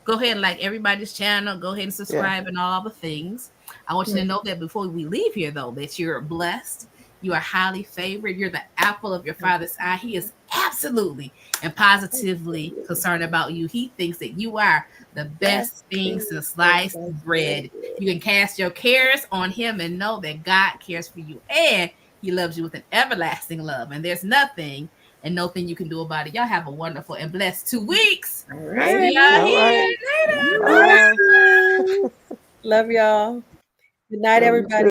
Go ahead and like everybody's channel. Go ahead and Yeah. subscribe and all the things. I want you to know that before we leave here, though, that you're blessed. You are highly favored. You're the apple of your father's eye. He is absolutely and positively concerned about you. He thinks that you are the best thing since sliced bread. You can cast your cares on him and know that God cares for you and he loves you with an everlasting love. And there's nothing and nothing you can do about it. Y'all have a wonderful and blessed 2 weeks. All See right. y'all All right. here later. Bye. Love y'all. Good night, Love you too. everybody.